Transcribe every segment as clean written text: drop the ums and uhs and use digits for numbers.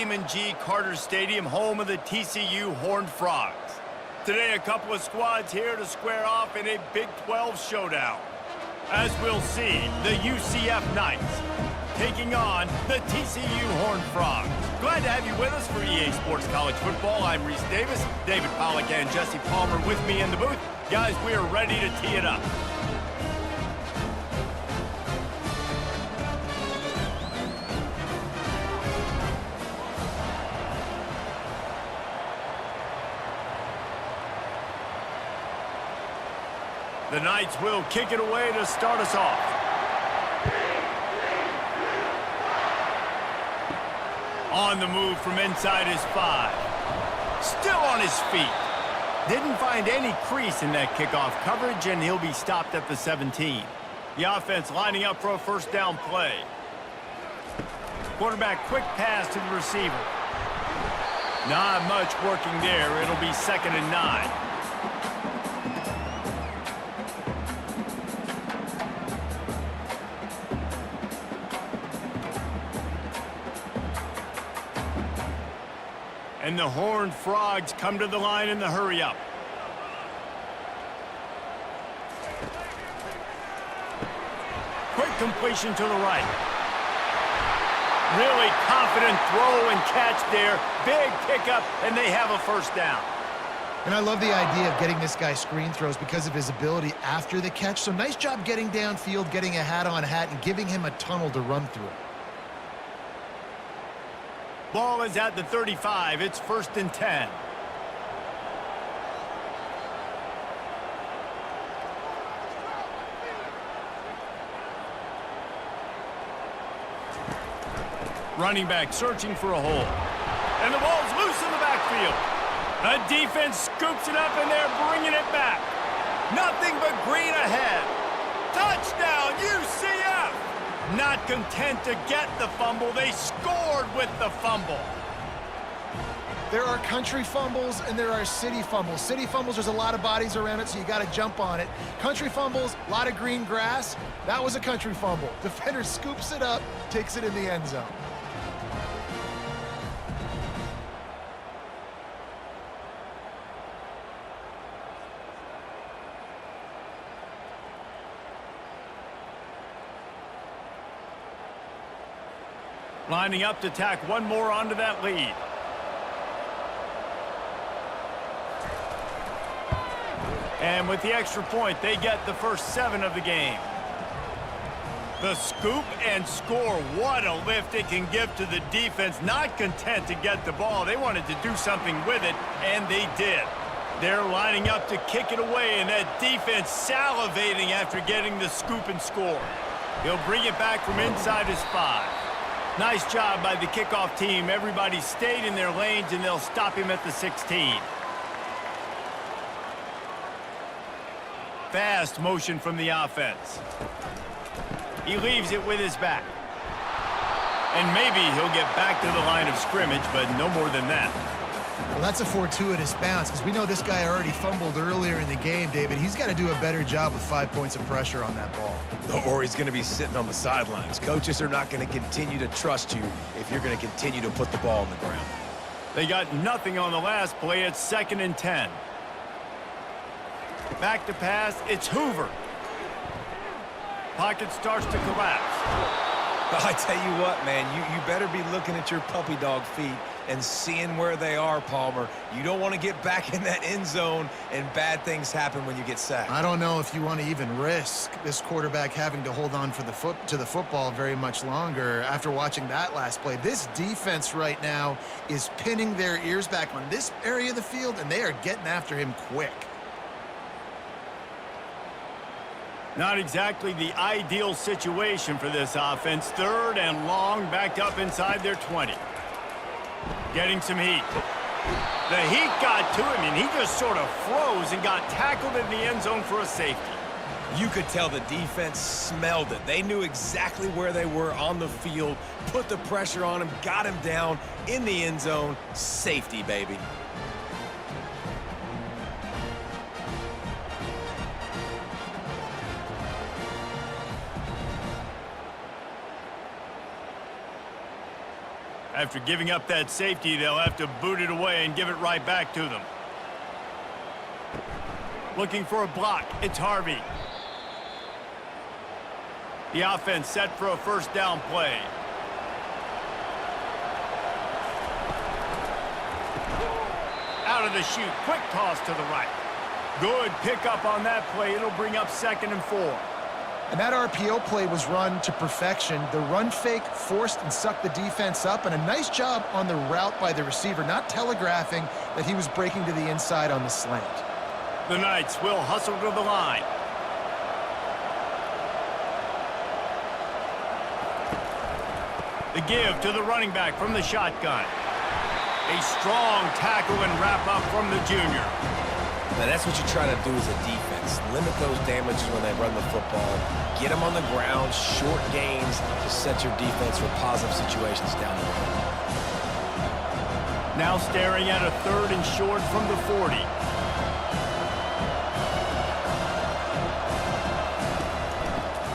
Damon G. Carter Stadium, home of the TCU Horned Frogs. Today, a couple of squads here to square off in a Big 12 showdown. As we'll see, the UCF Knights taking on the TCU Horned Frogs. Glad to have you with us for EA Sports College Football. I'm Reese Davis, David Pollack and Jesse Palmer with me in the booth. Guys, we are ready to tee it up. The Knights will kick it away to start us off. On the move from inside his 5. Still on his feet. Didn't find any crease in that kickoff coverage, and he'll be stopped at the 17. The offense lining up for a first down play. Quarterback quick pass to the receiver. Not much working there. It'll be 2nd and 9. And the Horned Frogs come to the line in the hurry-up. Quick completion to the right. Really confident throw and catch there. Big pickup, and they have a first down. And I love the idea of getting this guy screen throws because of his ability after the catch. So nice job getting downfield, getting a hat-on-hat, and giving him a tunnel to run through. Ball is at the 35. It's 1st and 10. Running back searching for a hole. And the ball's loose in the backfield. The defense scoops it up and they're bringing it back. Nothing but green ahead. Touchdown, UCF! Not content to get the fumble, they scored with the fumble. There are country fumbles and there are city fumbles. City fumbles, there's a lot of bodies around it, so you got to jump on it. Country fumbles, a lot of green grass. That was a country fumble. Defender scoops it up, takes it in the end zone. Lining up to tack one more onto that lead. And with the extra point, they get the first 7 of the game. The scoop and score. What a lift it can give to the defense. Not content to get the ball. They wanted to do something with it, and they did. They're lining up to kick it away, and that defense salivating after getting the scoop and score. He'll bring it back from inside his 5. Nice job by the kickoff team. Everybody stayed in their lanes, and they'll stop him at the 16. Fast motion from the offense. He leaves it with his back. And maybe he'll get back to the line of scrimmage, but no more than that. Well, that's a fortuitous bounce because we know this guy already fumbled earlier in the game, David. He's got to do a better job with 5 points of pressure on that ball. Or he's going to be sitting on the sidelines. Coaches are not going to continue to trust you if you're going to continue to put the ball on the ground. They got nothing on the last play. It's 2nd and 10. Back to pass. It's Hoover. Pocket starts to collapse. I tell you what, man, you better be looking at your puppy dog feet and seeing where they are, Palmer. You don't want to get back in that end zone and bad things happen when you get sacked. I don't know if you want to even risk this quarterback having to hold on for to the football very much longer after watching that last play. This defense right now is pinning their ears back on this area of the field, and they are getting after him quick. Not exactly the ideal situation for this offense. 3rd and long, backed up inside their 20. Getting some heat. The heat got to him, and he just sort of froze and got tackled in the end zone for a safety. You could tell the defense smelled it. They knew exactly where they were on the field, put the pressure on him, got him down in the end zone. Safety, baby. After giving up that safety, they'll have to boot it away and give it right back to them. Looking for a block. It's Harvey. The offense set for a first down play. Out of the chute. Quick toss to the right. Good pickup on that play. It'll bring up 2nd and 4. And that RPO play was run to perfection. The run fake forced and sucked the defense up, and a nice job on the route by the receiver, not telegraphing that he was breaking to the inside on the slant. The Knights will hustle to the line. The give to the running back from the shotgun. A strong tackle and wrap up from the junior. Now that's what you try to do as a defense. Limit those damages when they run the football. Get them on the ground, short gains to set your defense for positive situations down the road. Now staring at a 3rd and short from the 40.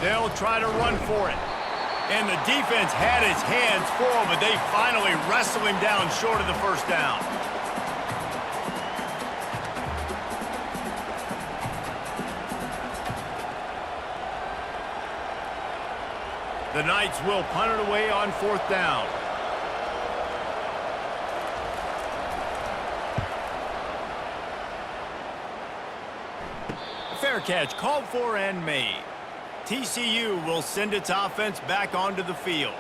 They'll try to run for it. And the defense had his hands full, but they finally wrestle him down short of the first down. The Knights will punt it away on 4th down. Fair catch called for and made. TCU will send its offense back onto the field.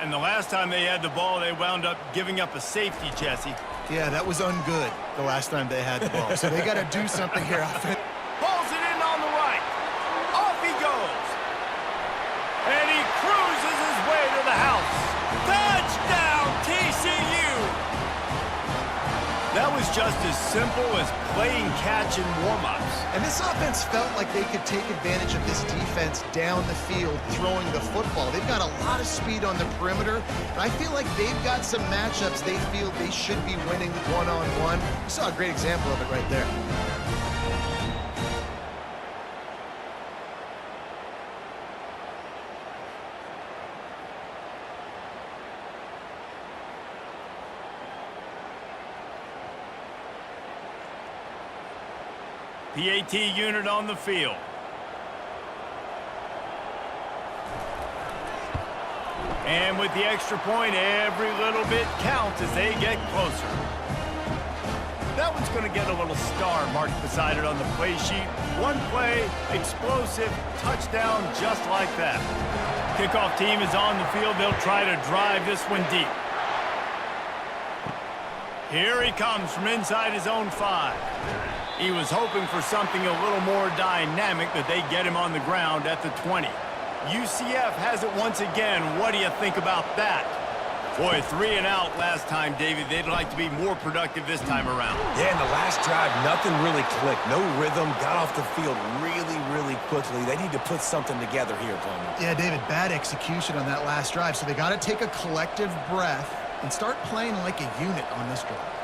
And the last time they had the ball, they wound up giving up a safety, Jesse. Yeah, that was ungood the last time they had the ball. So they got to do something here. Pulls it in on the right. Off he goes. And he cruises his way to the house. Touchdown, TCU! That was just as simple as playing catch in warm-ups. And this offense felt like they could take advantage of this defense down the field throwing the football. They've got a lot of speed on the perimeter, and I feel like they've got some matchups they feel they should be winning one-on-one. You saw a great example of it right there. PAT unit on the field. And with the extra point, every little bit counts as they get closer. That one's going to get a little star marked beside it on the play sheet. One play, explosive, touchdown, just like that. Kickoff team is on the field. They'll try to drive this one deep. Here he comes from inside his own 5. He was hoping for something a little more dynamic, but they get him on the ground at the 20. UCF has it once again. What do you think about that? Boy, 3 and out last time, David. They'd like to be more productive this time around. Yeah, in the last drive, nothing really clicked. No rhythm, got off the field really quickly. They need to put something together here, Palmer. Yeah, David, bad execution on that last drive, so they got to take a collective breath and start playing like a unit on this drive.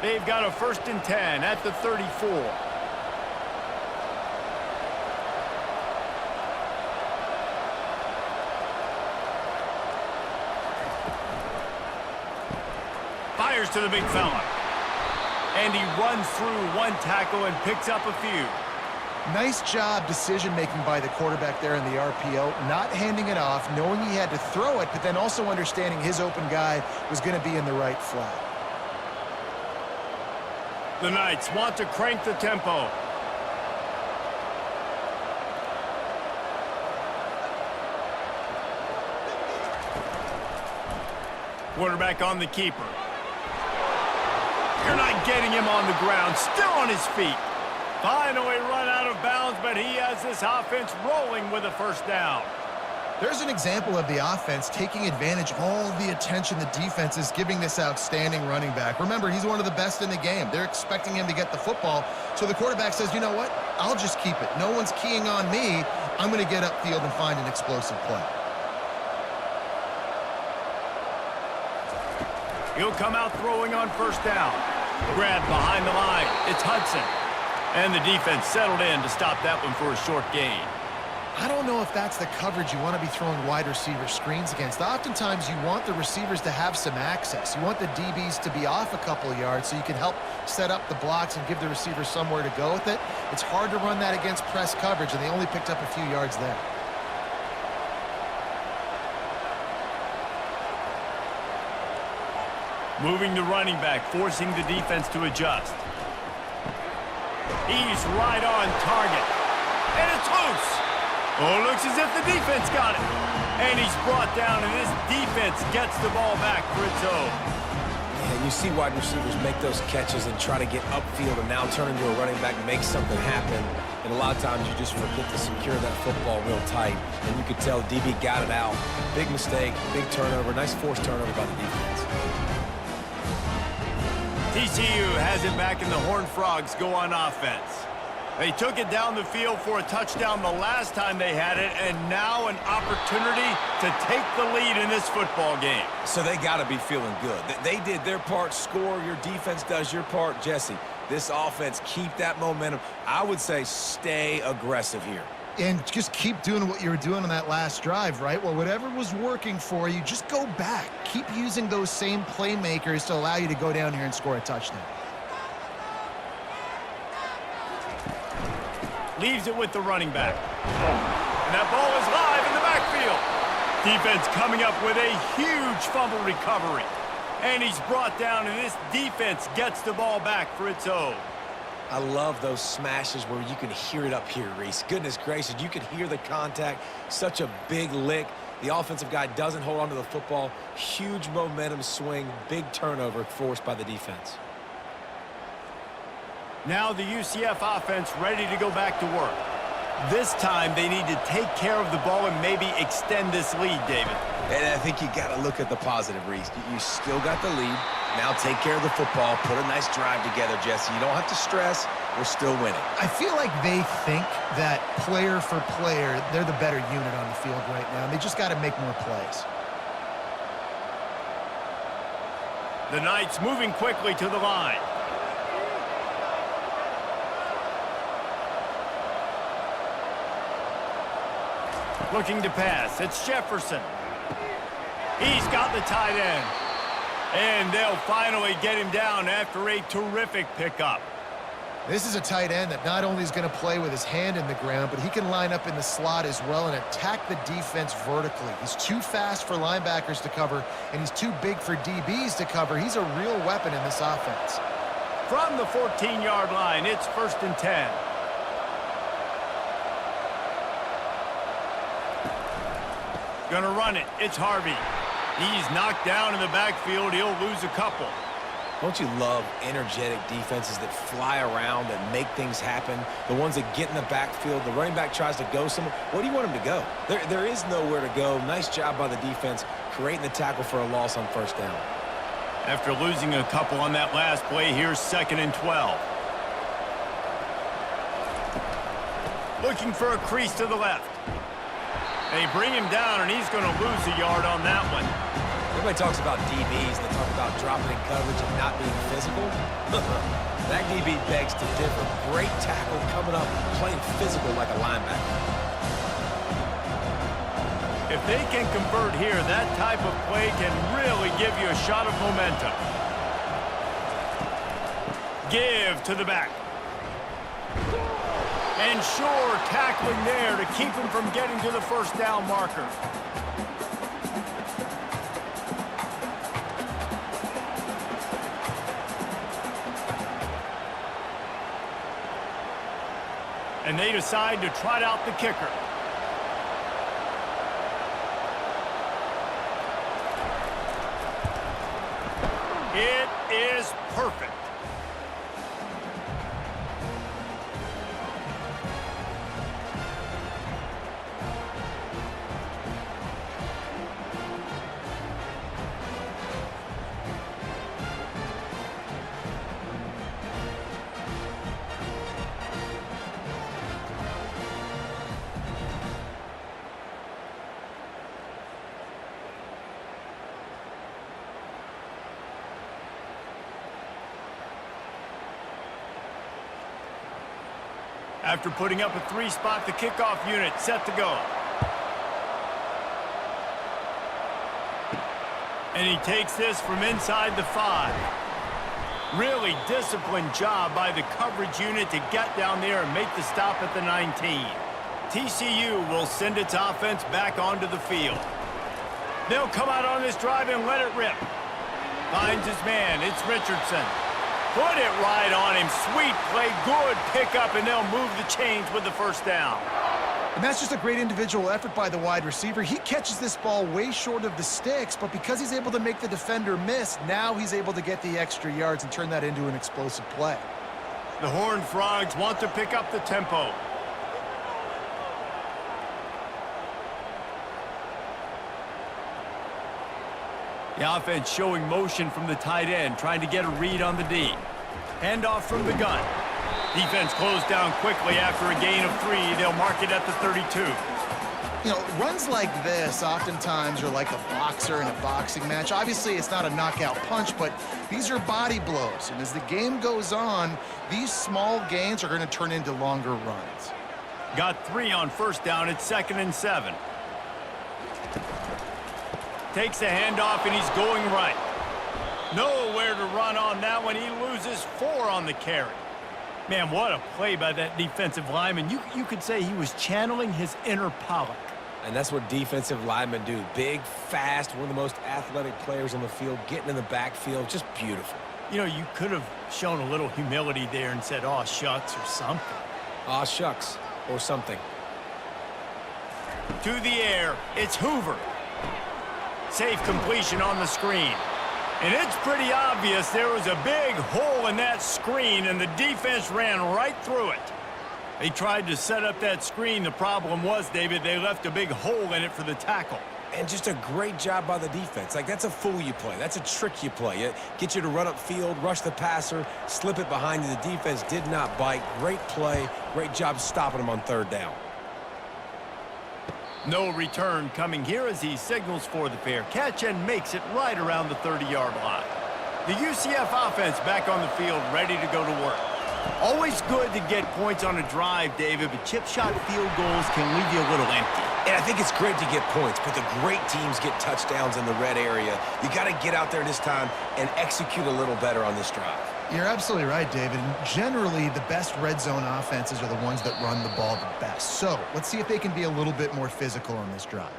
They've got a 1st and 10 at the 34. Fires to the big fella. And he runs through one tackle and picks up a few. Nice job decision-making by the quarterback there in the RPO, not handing it off, knowing he had to throw it, but then also understanding his open guy was going to be in the right flat. The Knights want to crank the tempo. Quarterback on the keeper. You're not getting him on the ground, still on his feet. Finally run out of bounds, but he has this offense rolling with a 1st down. There's an example of the offense taking advantage of all the attention the defense is giving this outstanding running back. Remember, he's one of the best in the game. They're expecting him to get the football, so the quarterback says, you know what? I'll just keep it. No one's keying on me. I'm going to get upfield and find an explosive play. He'll come out throwing on 1st down. Grab behind the line. It's Hudson. And the defense settled in to stop that one for a short gain. I don't know if that's the coverage you want to be throwing wide receiver screens against. Oftentimes, you want the receivers to have some access. You want the DBs to be off a couple of yards so you can help set up the blocks and give the receiver somewhere to go with it. It's hard to run that against press coverage, and they only picked up a few yards there. Moving the running back, forcing the defense to adjust. He's right on target. And it's loose. Oh, looks as if the defense got it. And he's brought down, and this defense gets the ball back for its own. Yeah, you see wide receivers make those catches and try to get upfield and now turn into a running back and make something happen. And a lot of times you just forget to secure that football real tight. And you could tell DB got it out. Big mistake, big turnover, nice forced turnover by the defense. TCU has it back, and the Horned Frogs go on offense. They took it down the field for a touchdown the last time they had it, and now an opportunity to take the lead in this football game. So they got to be feeling good. They did their part, score. Your defense does your part. Jesse, this offense, keep that momentum. I would say stay aggressive here. And just keep doing what you were doing on that last drive, right? Well, whatever was working for you, just go back. Keep using those same playmakers to allow you to go down here and score a touchdown. Leaves it with the running back. And that ball is live in the backfield. Defense coming up with a huge fumble recovery. And he's brought down, and this defense gets the ball back for its own. I love those smashes where you can hear it up here, Reese. Goodness gracious, you can hear the contact. Such a big lick. The offensive guy doesn't hold on to the football. Huge momentum swing, big turnover forced by the defense. Now the UCF offense ready to go back to work. This time they need to take care of the ball and maybe extend this lead, David. And I think you got to look at the positive, Reese. You still got the lead. Now take care of the football. Put a nice drive together, Jesse. You don't have to stress. We're still winning. I feel like they think that player for player, they're the better unit on the field right now. And they just got to make more plays. The Knights moving quickly to the line. Looking to pass. It's Jefferson. He's got the tight end. And they'll finally get him down after a terrific pickup. This is a tight end that not only is going to play with his hand in the ground, but he can line up in the slot as well and attack the defense vertically. He's too fast for linebackers to cover, and he's too big for DBs to cover. He's a real weapon in this offense. From the 14-yard line, it's 1st and 10. Gonna run it. It's Harvey. He's knocked down in the backfield. He'll lose a couple. Don't you love energetic defenses that fly around, that make things happen? The ones that get in the backfield, the running back tries to go somewhere. Where do you want him to go? There is nowhere to go. Nice job by the defense, creating the tackle for a loss on 1st down. After losing a couple on that last play, here's 2nd and 12. Looking for a crease to the left. They bring him down, and he's going to lose a yard on that one. Everybody talks about DBs, and they talk about dropping in coverage and not being physical. That DB begs to differ. Great tackle coming up, playing physical like a linebacker. If they can convert here, that type of play can really give you a shot of momentum. Give to the back. And sure, tackling there to keep him from getting to the 1st down marker. And they decide to trot out the kicker. It is perfect. After putting up a 3-spot, the kickoff unit set to go. And he takes this from inside the 5. Really disciplined job by the coverage unit to get down there and make the stop at the 19. TCU will send its offense back onto the field. They'll come out on this drive and let it rip. Finds his man. It's Richardson. Put it right on him. Sweet play. Good pickup, and they'll move the chains with the first down. And that's just a great individual effort by the wide receiver. He catches this ball way short of the sticks, but because he's able to make the defender miss, now he's able to get the extra yards and turn that into an explosive play. The Horned Frogs want to pick up the tempo. The offense showing motion from the tight end, trying to get a read on the D. Handoff from the gun. Defense closed down quickly after a gain of 3. They'll mark it at the 32. You know, runs like this oftentimes are like a boxer in a boxing match. Obviously, it's not a knockout punch, but these are body blows. And as the game goes on, these small gains are going to turn into longer runs. Got 3 on first down. It's 2nd and 7. Takes the handoff, and he's going right. Nowhere to run on that one. He loses 4 on the carry. Man, what a play by that defensive lineman. You could say he was channeling his inner Pollock. And that's what defensive linemen do. Big, fast, one of the most athletic players on the field, getting in the backfield, just beautiful. You know, you could have shown a little humility there and said, "Aw, shucks," or something. Aw, shucks, or something. To the air, it's Hoover. Safe completion on the screen. And it's pretty obvious there was a big hole in that screen, and the defense ran right through it. They tried to set up that screen. The problem was, David, they left a big hole in it for the tackle. And just a great job by the defense. Like, that's a fool you play. That's a trick you play. It gets you to run upfield, rush the passer, slip it behind you. The defense did not bite. Great play. Great job stopping him on 3rd down. No return coming here as he signals for the fair catch and makes it right around the 30-yard line. The UCF offense back on the field, ready to go to work. Always good to get points on a drive, David, but chip shot field goals can leave you a little empty. And I think it's great to get points, but the great teams get touchdowns in the red area. You got to get out there this time and execute a little better on this drive. You're absolutely right, David. Generally, the best red zone offenses are the ones that run the ball the best. So let's see if they can be a little bit more physical on this drive.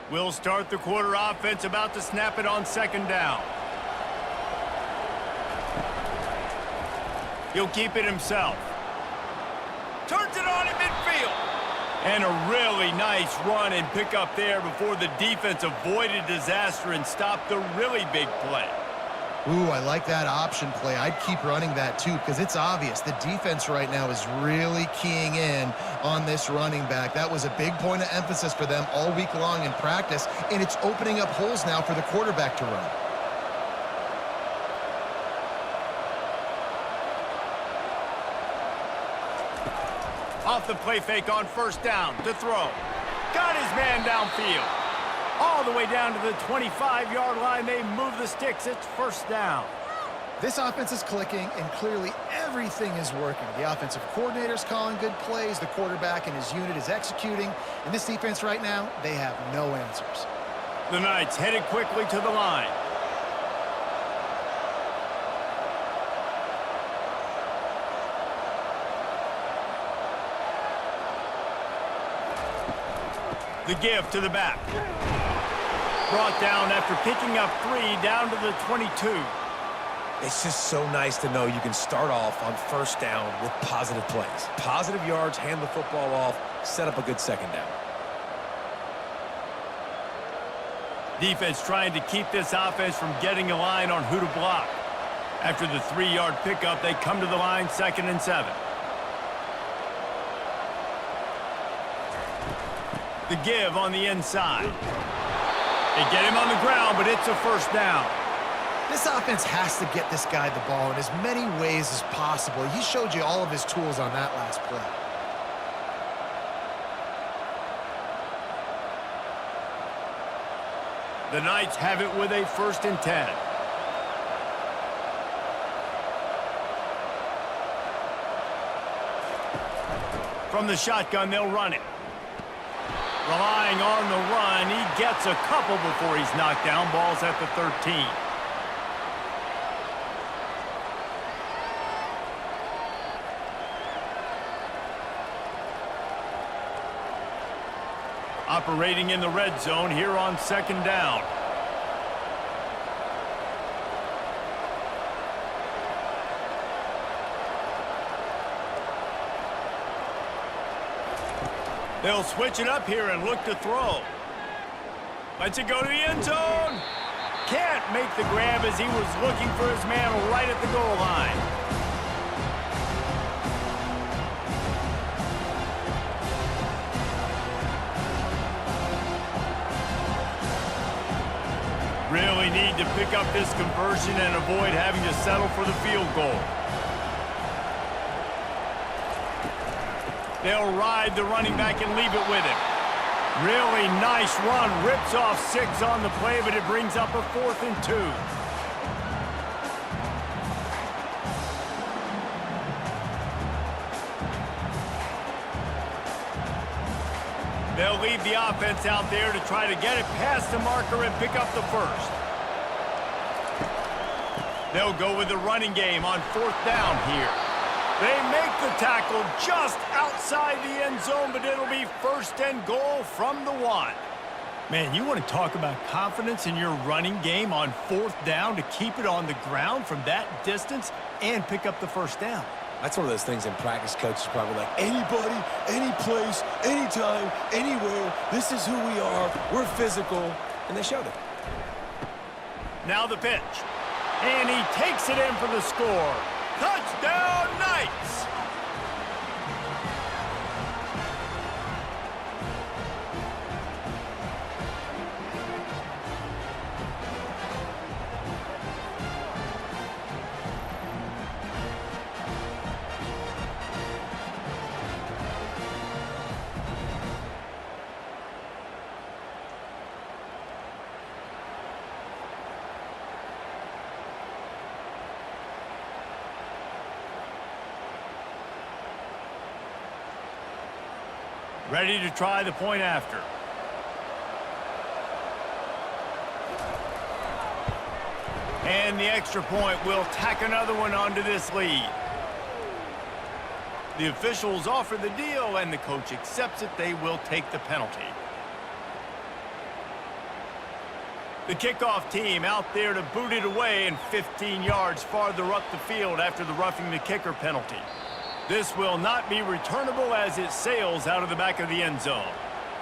We'll start the quarter offense, about to snap it on 2nd down. He'll keep it himself. Turns it on in midfield. And a really nice run and pick up there before the defense avoided disaster and stopped the really big play. Ooh, I like that option play. I'd keep running that too, because it's obvious the defense right now is really keying in on this running back. That was a big point of emphasis for them all week long in practice, and it's opening up holes now for the quarterback to run. Off the play fake on 1st down to throw. Got his man downfield. All the way down to the 25-yard line. They move the sticks. It's 1st down. This offense is clicking, and clearly everything is working. The offensive coordinator's calling good plays. The quarterback and his unit is executing. And this defense right now, they have no answers. The Knights headed quickly to the line. The give to the back. Brought down after picking up 3 down to the 22. It's just so nice to know you can start off on 1st down with positive plays. Positive yards, hand the football off, set up a good 2nd down. Defense trying to keep this offense from getting a line on who to block. After the 3-yard pickup, they come to the line, 2nd and 7. The give on the inside. They get him on the ground, but it's a 1st down. This offense has to get this guy the ball in as many ways as possible. He showed you all of his tools on that last play. The Knights have it with a 1st and 10. From the shotgun, they'll run it. Relying on the run, he gets a couple before he's knocked down. Ball's at the 13. Operating in the red zone here on 2nd down. They'll switch it up here and look to throw. Lets it go to the end zone. Can't make the grab as he was looking for his man right at the goal line. Really need to pick up this conversion and avoid having to settle for the field goal. They'll ride the running back and leave it with him. Really nice run. Rips off 6 on the play, but it brings up a 4th and 2. They'll leave the offense out there to try to get it past the marker and pick up the first. They'll go with the running game on 4th down here. They make the tackle just outside the end zone, but it'll be 1st and goal from the 1. Man, you want to talk about confidence in your running game on 4th down to keep it on the ground from that distance and pick up the 1st down. That's one of those things in practice, coaches probably like, anybody, any place, anytime, anywhere, this is who we are, we're physical, and they showed it. Now the pitch, and he takes it in for the score. Touchdown, Knights! Ready to try the point after. And the extra point will tack another one onto this lead. The officials offer the deal, and the coach accepts it. They will take the penalty. The kickoff team out there to boot it away and 15 yards farther up the field after the roughing the kicker penalty. This will not be returnable as it sails out of the back of the end zone.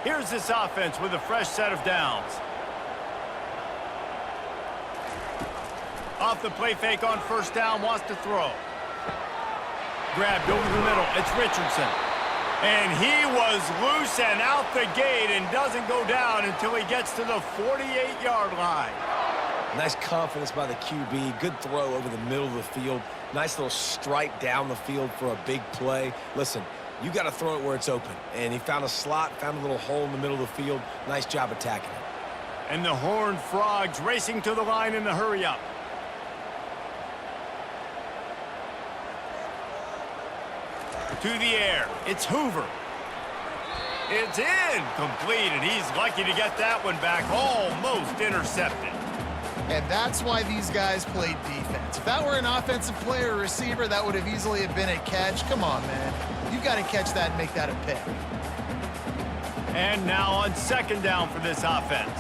Here's this offense with a fresh set of downs. Off the play fake on 1st down, wants to throw. Grabbed over the middle, it's Richardson. And he was loose and out the gate and doesn't go down until he gets to the 48-yard line. Nice confidence by the QB. Good throw over the middle of the field. Nice little strike down the field for a big play. Listen, you got to throw it where it's open. And he found a slot, found a little hole in the middle of the field. Nice job attacking it. And the Horned Frogs racing to the line in the hurry-up. To the air. It's Hoover. It's incomplete, and he's lucky to get that one back. Almost intercepted. And that's why these guys played defense. If that were an offensive player or receiver, that would have easily have been a catch. Come on, man. You've got to catch that and make that a pick. And now on 2nd down for this offense.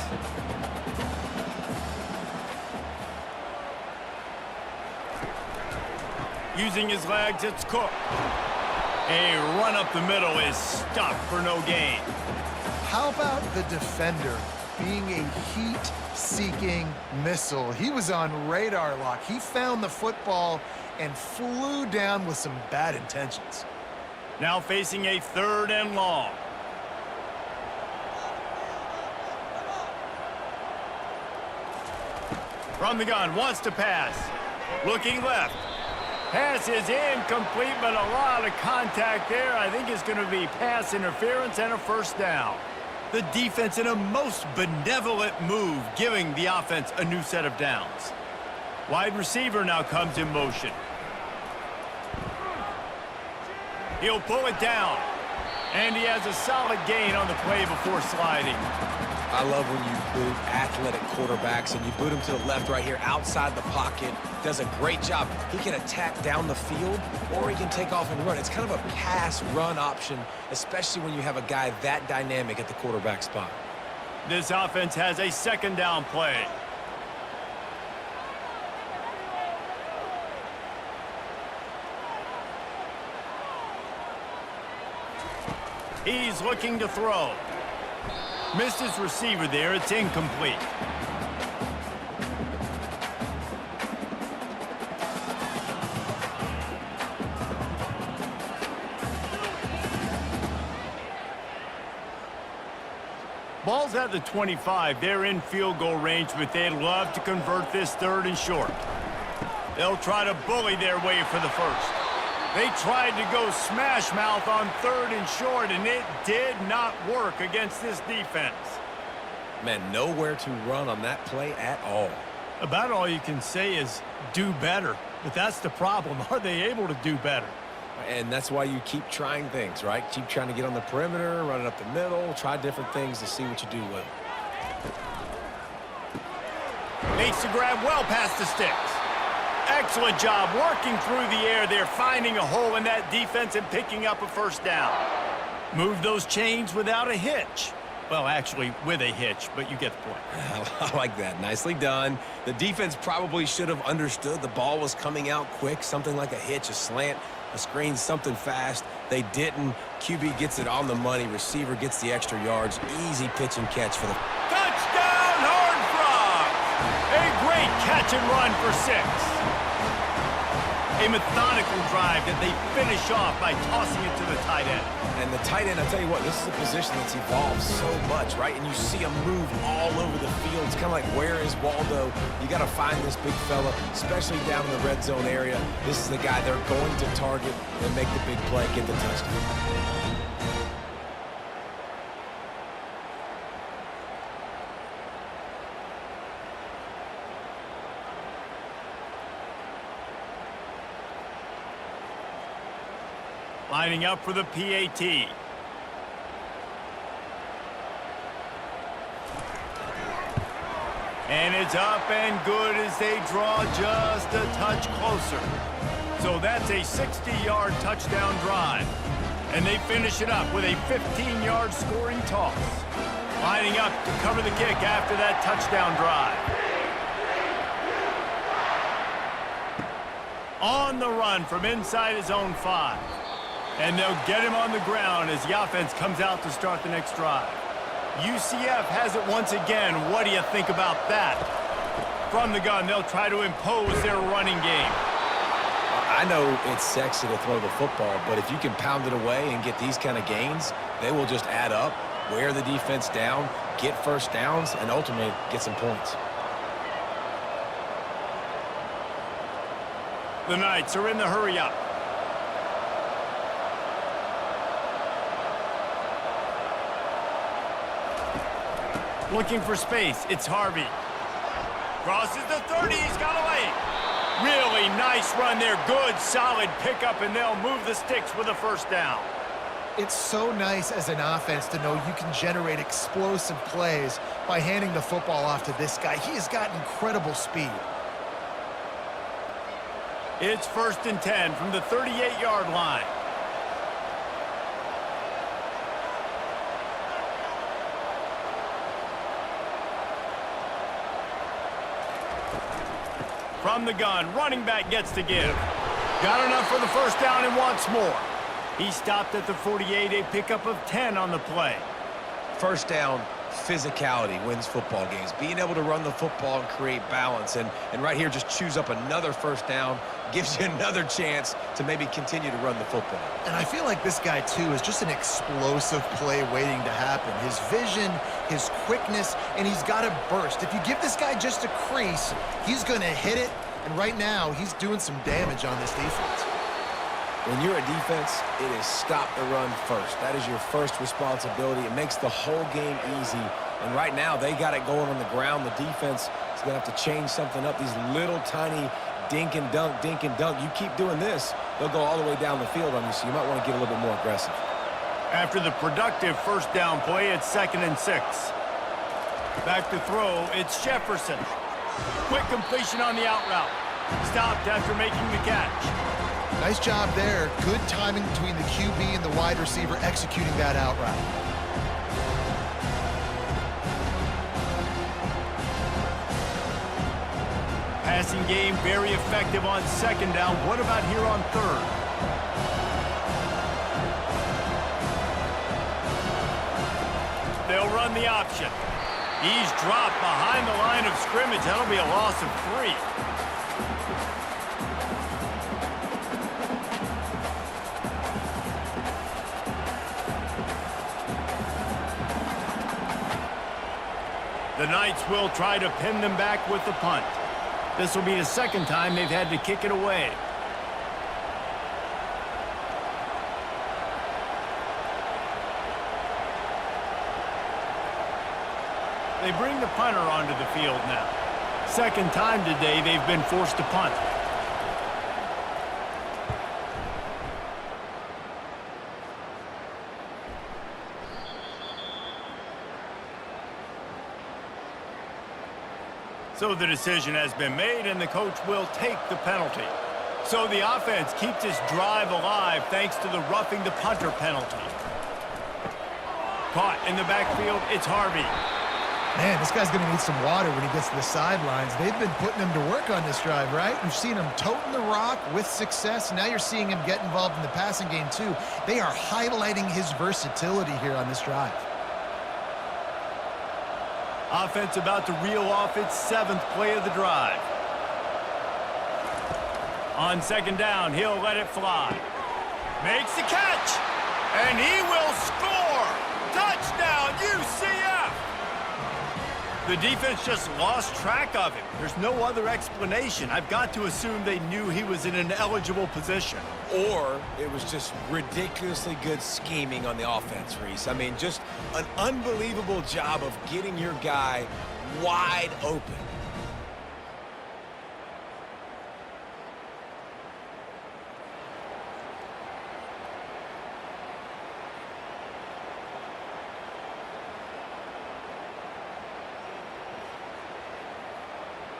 Using his legs, it's Cook. A run up the middle is stopped for no gain. How about the defender being a heat-seeking missile? He was on radar lock. He found the football and flew down with some bad intentions. Now facing a 3rd and long. From the gun, wants to pass. Looking left. Pass is incomplete, but a lot of contact there. I think it's going to be pass interference and a 1st down. The defense in a most benevolent move, giving the offense a new set of downs. Wide receiver now comes in motion. He'll pull it down. And he has a solid gain on the play before sliding. I love when you boot athletic quarterbacks and you boot him to the left right here outside the pocket. Does a great job. He can attack down the field or he can take off and run. It's kind of a pass-run option, especially when you have a guy that dynamic at the quarterback spot. This offense has a second down play. He's looking to throw. Missed his receiver there. It's incomplete. Ball's at the 25. They're in field goal range, but they'd love to convert this 3rd and short. They'll try to bully their way for the first. They tried to go smash mouth on 3rd and short, and it did not work against this defense. Man, nowhere to run on that play at all. About all you can say is do better. But that's the problem. Are they able to do better? And that's why you keep trying things, right? Keep trying to get on the perimeter, run it up the middle, try different things to see what you do well. Makes the grab well past the sticks. Excellent job working through the air there, finding a hole in that defense and picking up a first down. Move those chains without a hitch. Well, actually, with a hitch, but you get the point. I like that. Nicely done. The defense probably should have understood the ball was coming out quick, something like a hitch, a slant, a screen, something fast. They didn't. QB gets it on the money. Receiver gets the extra yards. Easy pitch and catch for the... Touchdown, Horned Frogs! A great catch and run for 6. A methodical drive that they finish off by tossing it to the tight end. And the tight end, I'll tell you what, this is a position that's evolved so much, right? And you see him move all over the field. It's kind of like, where is Waldo? You got to find this big fella, especially down in the red zone area. This is the guy they're going to target and make the big play, get the touchdown. Lining up for the PAT. And it's up and good as they draw just a touch closer. So that's a 60-yard touchdown drive. And they finish it up with a 15-yard scoring toss. Lining up to cover the kick after that touchdown drive. On the run from inside his own 5. And they'll get him on the ground as the offense comes out to start the next drive. UCF has it once again. What do you think about that? From the gun, they'll try to impose their running game. I know it's sexy to throw the football, but if you can pound it away and get these kind of gains, they will just add up, wear the defense down, get first downs, and ultimately get some points. The Knights are in the hurry-up. Looking for space. It's Harvey. Crosses the 30. He's got away. Really nice run there. Good, solid pickup, and they'll move the sticks with a first down. It's so nice as an offense to know you can generate explosive plays by handing the football off to this guy. He has got incredible speed. It's 1st and 10 from the 38-yard line. From the gun, running back gets to give. Got enough for the first down and wants more. He stopped at the 48, a pickup of 10 on the play. First down, physicality wins football games. Being able to run the football and create balance. And right here, just choose up another first down, gives you another chance to maybe continue to run the football. And I feel like this guy, too, is just an explosive play waiting to happen. His vision, his quickness, and he's got a burst. If you give this guy just a crease, he's going to hit it. And right now, he's doing some damage on this defense. When you're a defense, it is stop the run first. That is your first responsibility. It makes the whole game easy. And right now, they got it going on the ground. The defense is going to have to change something up. These little tiny dink and dunk, dink and dunk. You keep doing this, they'll go all the way down the field on you, so you might want to get a little bit more aggressive. After the productive first down play, it's 2nd and 6. Back to throw, it's Jefferson. Quick completion on the out route. Stopped after making the catch. Nice job there. Good timing between the QB and the wide receiver executing that out route. Passing game very effective on 2nd down. What about here on 3rd? They'll run the option. He's dropped behind the line of scrimmage. That'll be a loss of 3. The Knights will try to pin them back with the punt. This will be the 2nd time they've had to kick it away. They bring the punter onto the field now. 2nd time today they've been forced to punt. So the decision has been made, and the coach will take the penalty. So the offense keeps this drive alive thanks to the roughing the punter penalty. Caught in the backfield, it's Harvey. Man, this guy's going to need some water when he gets to the sidelines. They've been putting him to work on this drive, right? We've seen him toting the rock with success. Now you're seeing him get involved in the passing game, too. They are highlighting his versatility here on this drive. Offense about to reel off its 7th play of the drive. On 2nd down, he'll let it fly. Makes the catch, and he will score! Touchdown, UCF! The defense just lost track of him. There's no other explanation. I've got to assume they knew he was in an eligible position. Or it was just ridiculously good scheming on the offense, Reese. I mean, just an unbelievable job of getting your guy wide open.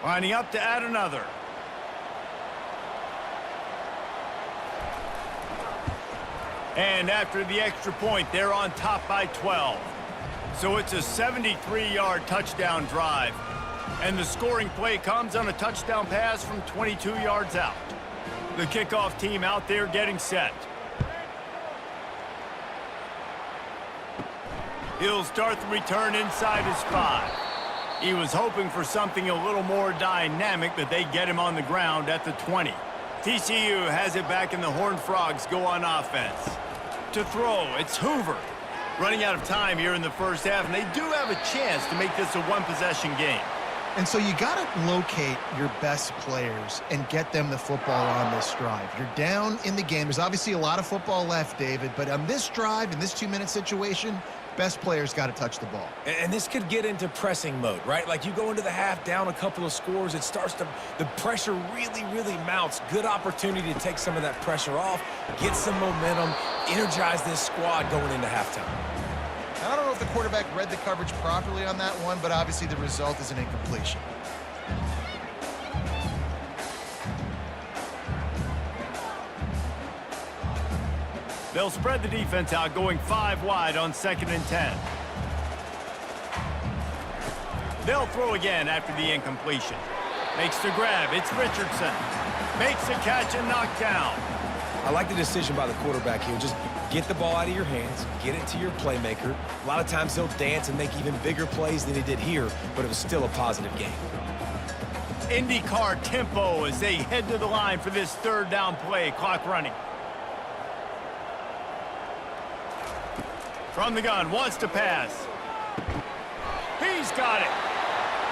Lining up to add another. And after the extra point, they're on top by 12. So it's a 73-yard touchdown drive. And the scoring play comes on a touchdown pass from 22 yards out. The kickoff team out there getting set. He'll start the return inside his 5. He was hoping for something a little more dynamic, but they get him on the ground at the 20. TCU has it back, and the Horned Frogs go on offense. To throw, it's Hoover. Running out of time here in the first half, and they do have a chance to make this a one-possession game. And so you got to locate your best players and get them the football on this drive. You're down in the game. There's obviously a lot of football left, David, but on this drive, in this 2-minute situation, best players got to touch the ball. And this could get into pressing mode, right? Like you go into the half down a couple of scores, it starts to, the pressure really mounts. Good opportunity to take some of that pressure off, get some momentum, energize this squad going into halftime. I don't know if the quarterback read the coverage properly on that one, but obviously the result is an incompletion. They'll spread the defense out, going 5 wide on 2nd and 10. They'll throw again after the incompletion. Makes the grab. It's Richardson. Makes the catch and knocked down. I like the decision by the quarterback here. Just get the ball out of your hands, get it to your playmaker. A lot of times he'll dance and make even bigger plays than he did here, but it was still a positive game. IndyCar tempo as they head to the line for this 3rd down play. Clock running. From the gun, wants to pass. He's got it.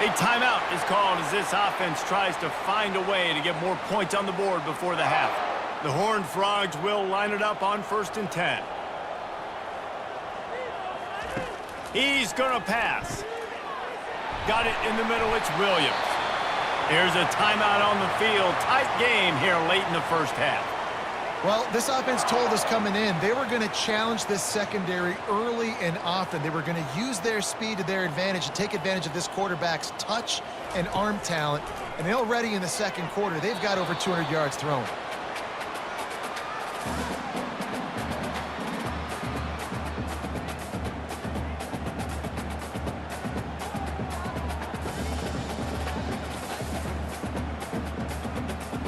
A timeout is called as this offense tries to find a way to get more points on the board before the half. The Horned Frogs will line it up on 1st and 10. He's going to pass. Got it in the middle, it's Williams. Here's a timeout on the field. Tight game here late in the first half. Well, this offense told us coming in they were going to challenge this secondary early and often. They were going to use their speed to their advantage and take advantage of this quarterback's touch and arm talent. And already in the second quarter, they've got over 200 yards thrown.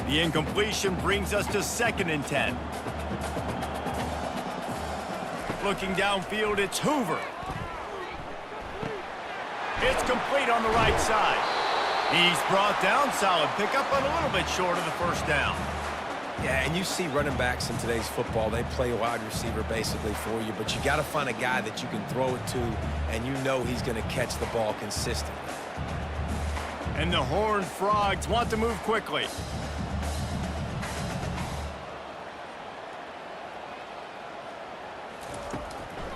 The incompletion brings us to 2nd and 10. Looking downfield, it's Hoover. It's complete on the right side. He's brought down. Solid pickup, but a little bit short of the first down. Yeah, and you see running backs in today's football, they play a wide receiver basically for you, but you got to find a guy that you can throw it to, and you know he's going to catch the ball consistently. And the Horned Frogs want to move quickly.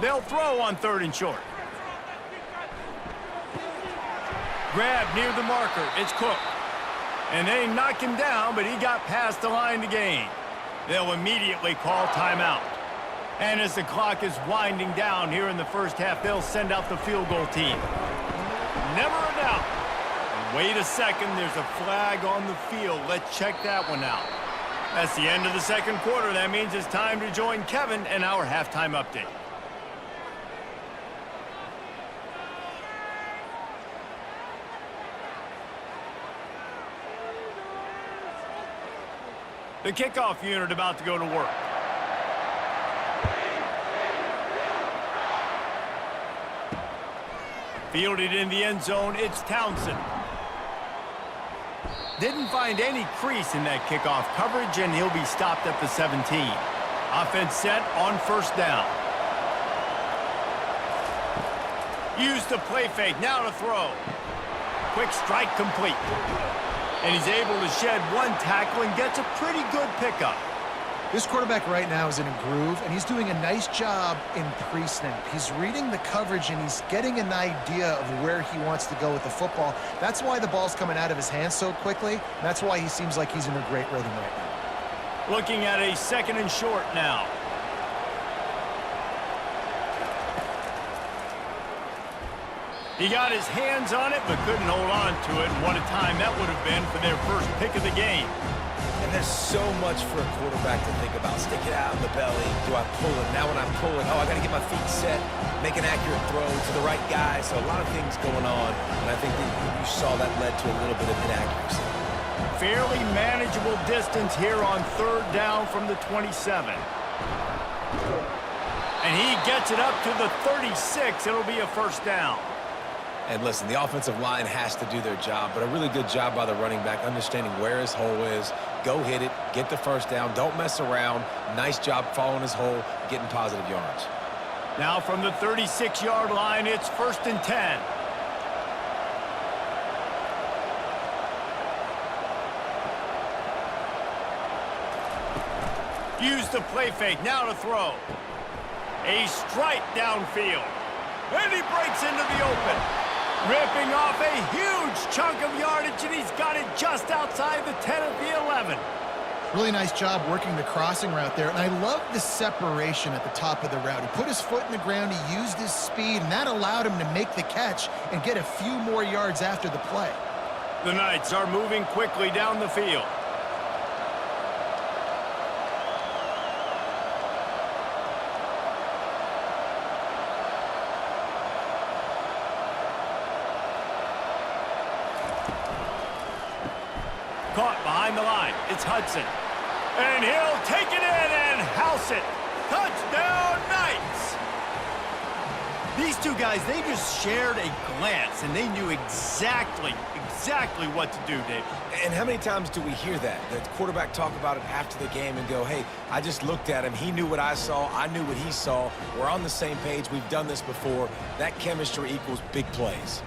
They'll throw on 3rd and short. Grab near the marker. It's Cook. And they knock him down, but he got past the line to gain. They'll immediately call timeout. And as the clock is winding down here in the first half, they'll send out the field goal team. Never a doubt. And wait a second, there's a flag on the field. Let's check that one out. That's the end of the second quarter. That means it's time to join Kevin and our halftime update. The kickoff unit about to go to work. Fielded in the end zone, it's Townsend. Didn't find any crease in that kickoff coverage, and he'll be stopped at the 17. Offense set on 1st down. Use the play fake, now to throw. Quick strike complete. And he's able to shed one tackle and gets a pretty good pickup. This quarterback right now is in a groove, and he's doing a nice job in pre-snap. He's reading the coverage, and he's getting an idea of where he wants to go with the football. That's why the ball's coming out of his hands so quickly. That's why he seems like he's in a great rhythm right now. Looking at a 2nd and short now. He got his hands on it, but couldn't hold on to it. And what a time that would have been for their first pick of the game. And there's so much for a quarterback to think about. Stick it out in the belly. Do I pull it? Now when I pull it, I got to get my feet set, make an accurate throw to the right guy. So a lot of things going on, and I think that you saw that led to a little bit of inaccuracy. Fairly manageable distance here on 3rd down from the 27. And he gets it up to the 36. It'll be a 1st down. And listen, the offensive line has to do their job, but a really good job by the running back, understanding where his hole is. Go hit it, get the 1st down, don't mess around. Nice job following his hole, getting positive yards. Now from the 36-yard line, it's 1st and 10. Use the play fake, now to throw. A strike downfield. And he breaks into the open. Ripping off a huge chunk of yardage, and he's got it just outside the 10 of the 11. Really nice job working the crossing route there. And I love the separation at the top of the route. He put his foot in the ground, he used his speed, and that allowed him to make the catch and get a few more yards after the play. The Knights are moving quickly down the field. Caught behind the line. It's Hudson. And he'll take it in and house it. Touchdown, Knights! These two guys, they just shared a glance, and they knew exactly what to do, Dave. And how many times do we hear that? The quarterback talk about it after the game and go, hey, I just looked at him. He knew what I saw. I knew what he saw. We're on the same page. We've done this before. That chemistry equals big plays.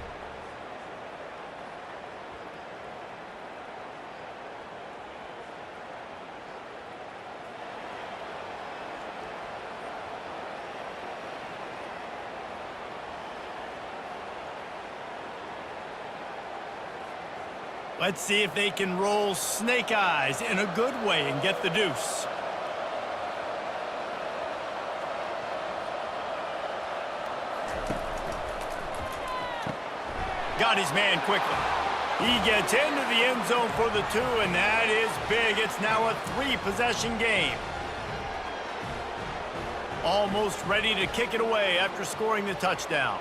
Let's see if they can roll snake eyes in a good way and get the deuce. got his man quickly. He gets into the end zone for the 2, and that is big. It's now a 3-possession game. Almost ready to kick it away after scoring the touchdown.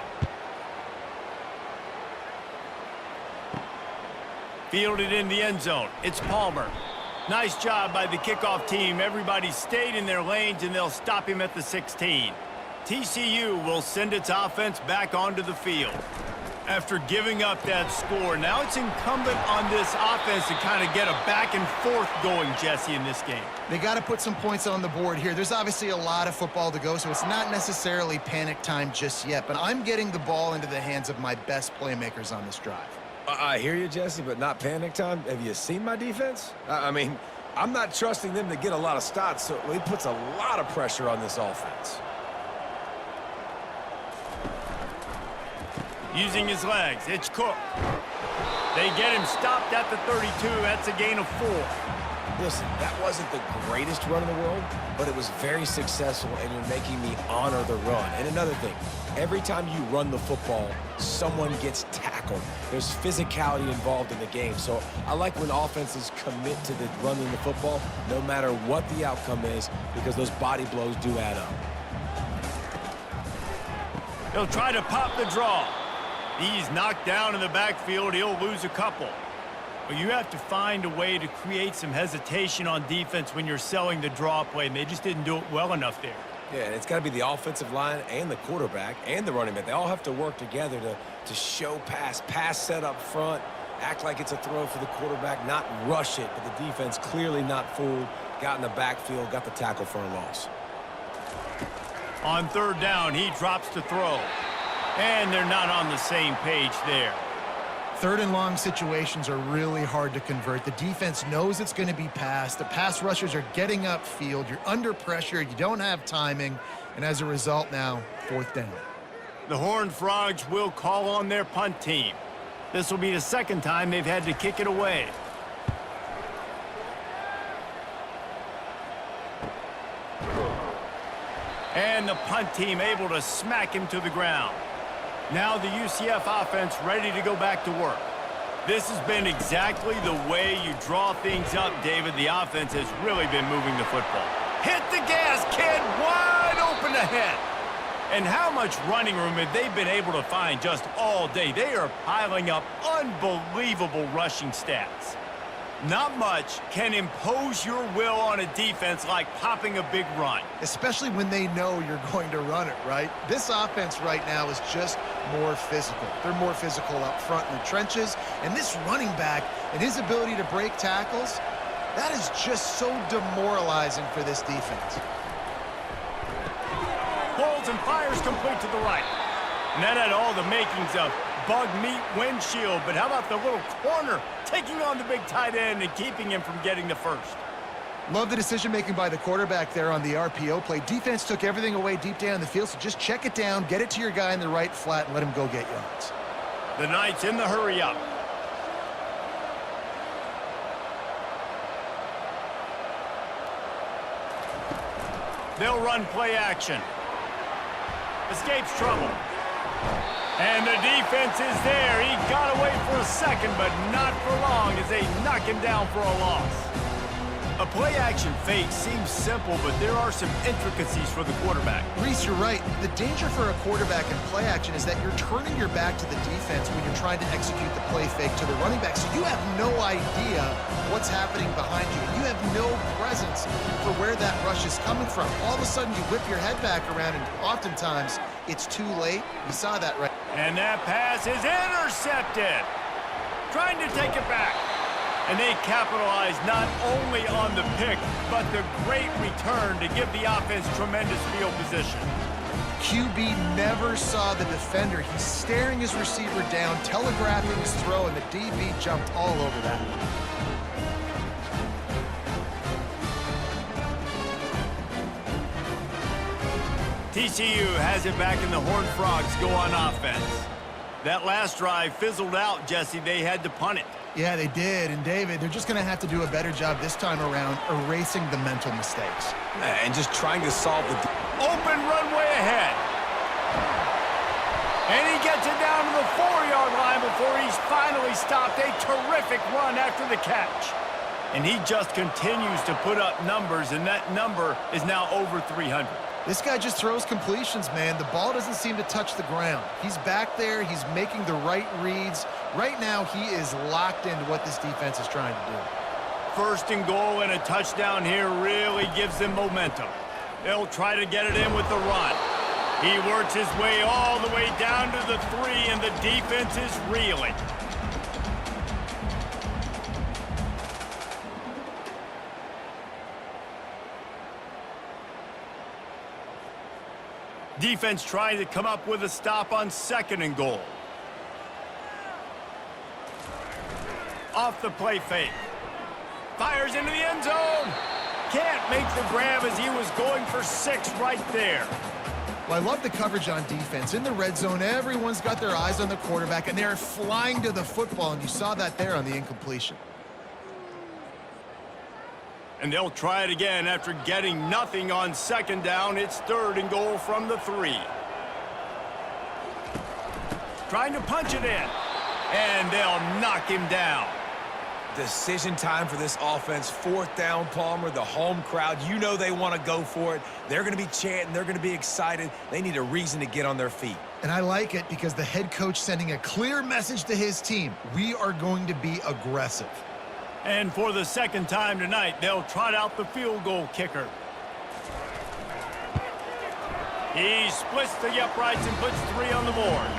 Fielded in the end zone. It's Palmer. Nice job by the kickoff team. Everybody stayed in their lanes, and they'll stop him at the 16. TCU will send its offense back onto the field. After giving up that score, now it's incumbent on this offense to kind of get a back and forth going, Jesse, in this game. They got to put some points on the board here. There's obviously a lot of football to go, so it's not necessarily panic time just yet, but I'm getting the ball into the hands of my best playmakers on this drive. I hear you, Jesse, but not panic time. Have you seen my defense? I mean, I'm not trusting them to get a lot of stops, so he puts a lot of pressure on this offense. Using his legs, it's Cook. They get him stopped at the 32. That's a gain of 4. Listen, that wasn't the greatest run in the world, but it was very successful, and you're making me honor the run. And another thing, every time you run the football, someone gets tackled. There's physicality involved in the game. So I like when offenses commit to the running the football, no matter what the outcome is, because those body blows do add up. He'll try to pop the draw. He's knocked down in the backfield. He'll lose a couple. But you have to find a way to create some hesitation on defense when you're selling the draw play, and they just didn't do it well enough there. Yeah, and it's got to be the offensive line and the quarterback and the running back. They all have to work together to show pass set up front, act like it's a throw for the quarterback, not rush it, but the defense clearly not fooled, got in the backfield, got the tackle for a loss. On 3rd down, he drops to throw. And they're not on the same page there. 3rd and long situations are really hard to convert. The defense knows it's going to be passed. The pass rushers are getting upfield. You're under pressure. You don't have timing. And as a result now, 4th down. The Horned Frogs will call on their punt team. This will be the 2nd time they've had to kick it away. And the punt team able to smack him to the ground. Now the UCF offense ready to go back to work. This has been exactly the way you draw things up, David. The offense has really been moving the football. Hit the gas, kid! Wide open ahead. And how much running room have they been able to find just all day? They are piling up unbelievable rushing stats. Not much can impose your will on a defense like popping a big run. Especially when they know you're going to run it, right? This offense right now is just more physical. They're more physical up front in the trenches. And this running back and his ability to break tackles, that is just so demoralizing for this defense. Pulls and fires complete to the right. And that had all the makings of bug meat windshield, but how about the little corner taking on the big tight end and keeping him from getting the first? Love the decision-making by the quarterback there on the RPO play. Defense took everything away deep down the field, so just check it down, get it to your guy in the right flat, and let him go get yards. The Knights in the hurry up. They'll run play action. Escapes trouble. And the defense is there. He got away for a second, but not for long as they knock him down for a loss. A play-action fake seems simple, but there are some intricacies for the quarterback. Reese, you're right. The danger for a quarterback in play action is that you're turning your back to the defense when you're trying to execute the play fake to the running back. So you have no idea what's happening behind you. You have no presence for where that rush is coming from. All of a sudden, you whip your head back around, and oftentimes it's too late. You saw that right. And that pass is intercepted. Trying to take it back. And they capitalize not only on the pick, but the great return to give the offense tremendous field position. QB never saw the defender. He's staring his receiver down, telegraphing his throw, and the DB jumped all over that. TCU has it back, and the Horned Frogs go on offense. That last drive fizzled out, Jesse. They had to punt it. Yeah, they did. And, David, they're just going to have to do a better job this time around erasing the mental mistakes. And just trying to solve the... Open runway ahead. And he gets it down to the 4-yard line before he's finally stopped. A terrific run after the catch. And he just continues to put up numbers, and that number is now over 300. This guy just throws completions, man. The ball doesn't seem to touch the ground. He's back there. He's making the right reads. Right now, he is locked into what this defense is trying to do. First and goal and a touchdown here really gives them momentum. They'll try to get it in with the run. He works his way all the way down to the 3, and the defense is reeling. Defense trying to come up with a stop on 2nd and goal. Off the play fake. Fires into the end zone. Can't make the grab as he was going for 6 right there. Well, I love the coverage on defense. In the red zone, everyone's got their eyes on the quarterback, and they're flying to the football, and you saw that there on the incompletion. And they'll try it again after getting nothing on 2nd down. It's 3rd and goal from the 3. Trying to punch it in. And they'll knock him down. Decision time for this offense. 4th down, Palmer, the home crowd. You know they want to go for it. They're going to be chanting. They're going to be excited. They need a reason to get on their feet. And I like it because the head coach sending a clear message to his team. We are going to be aggressive. And for the 2nd time tonight, they'll trot out the field goal kicker. He splits the uprights and puts 3 on the board.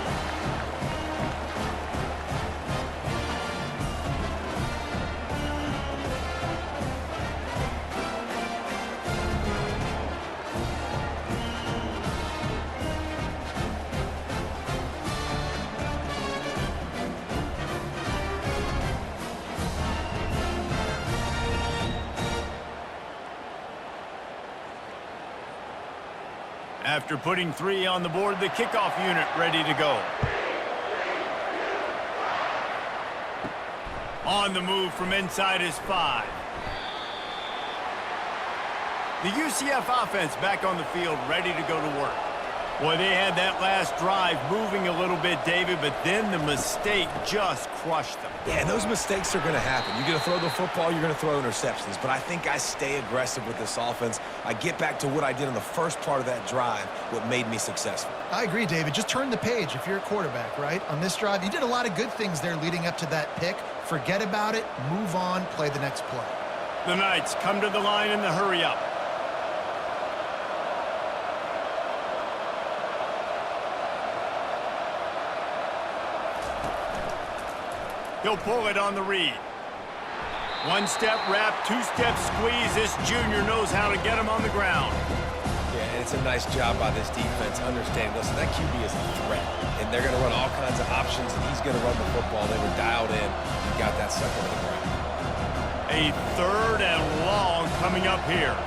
After putting 3 on the board, the kickoff unit ready to go. On the move from inside his 5. The UCF offense back on the field, ready to go to work. Boy, they had that last drive moving a little bit, David, but then the mistake just crushed them. Yeah, and those mistakes are going to happen. You're going to throw the football, you're going to throw interceptions. But I think I stay aggressive with this offense. I get back to what I did in the first part of that drive, what made me successful. I agree, David. Just turn the page if you're a quarterback, right? On this drive, you did a lot of good things there leading up to that pick. Forget about it, move on, play the next play. The Knights come to the line in the hurry-up. He'll pull it on the read. 1-step wrap, 2-step squeeze. This junior knows how to get him on the ground. Yeah, and it's a nice job by this defense. Understand, listen, that QB is a threat. And they're going to run all kinds of options, and he's going to run the football. They were dialed in. He got that sucker to the ground. A 3rd and long coming up here.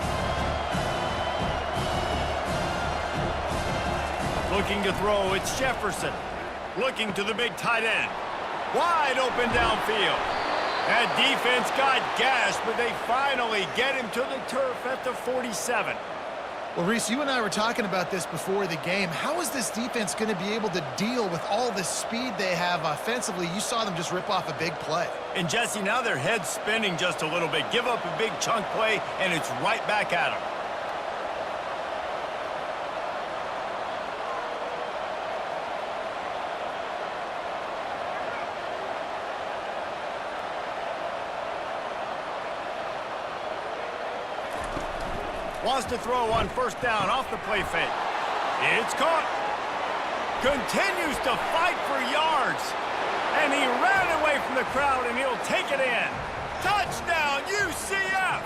Looking to throw, it's Jefferson. Looking to the big tight end. Wide open downfield. That defense got gashed, but they finally get him to the turf at the 47. Well, Reese, you and I were talking about this before the game. How is this defense going to be able to deal with all the speed they have offensively? You saw them just rip off a big play. And, Jesse, now their head's spinning just a little bit. Give up a big chunk play, and it's right back at them. Wants to throw on 1st down off the play fake. It's caught. Continues to fight for yards. And he ran away from the crowd, and he'll take it in. Touchdown, UCF!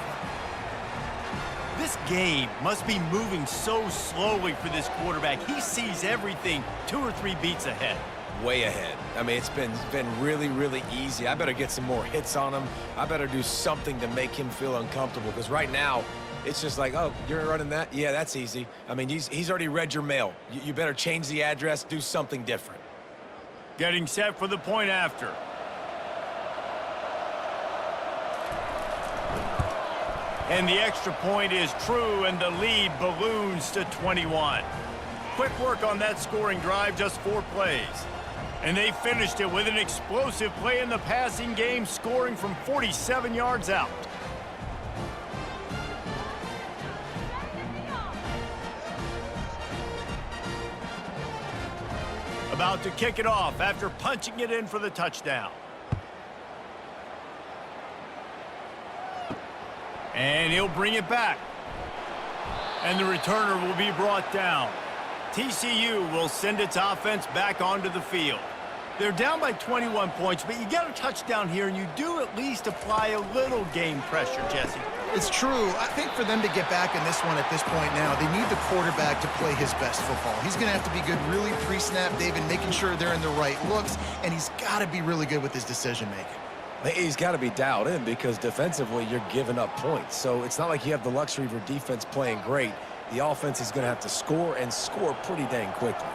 This game must be moving so slowly for this quarterback. He sees everything 2 or 3 beats ahead. Way ahead. I mean, it's been really, really easy. I better get some more hits on him. I better do something to make him feel uncomfortable, because right now, it's just like, oh, you're running that? Yeah, that's easy. I mean, he's already read your mail. You better change the address, do something different. Getting set for the point after. And the extra point is true, and the lead balloons to 21. Quick work on that scoring drive, just 4 plays. And they finished it with an explosive play in the passing game, scoring from 47 yards out. About to kick it off after punching it in for the touchdown. And he'll bring it back. And the returner will be brought down. TCU will send its offense back onto the field. They're down by 21 points, but you get a touchdown here, and you do at least apply a little game pressure, Jesse. It's true. I think for them to get back in this one at this point now, they need the quarterback to play his best football. He's going to have to be good really pre-snap, David, making sure they're in the right looks, and he's got to be really good with his decision-making. He's got to be dialed in because defensively you're giving up points. So it's not like you have the luxury of your defense playing great. The offense is going to have to score and score pretty dang quickly.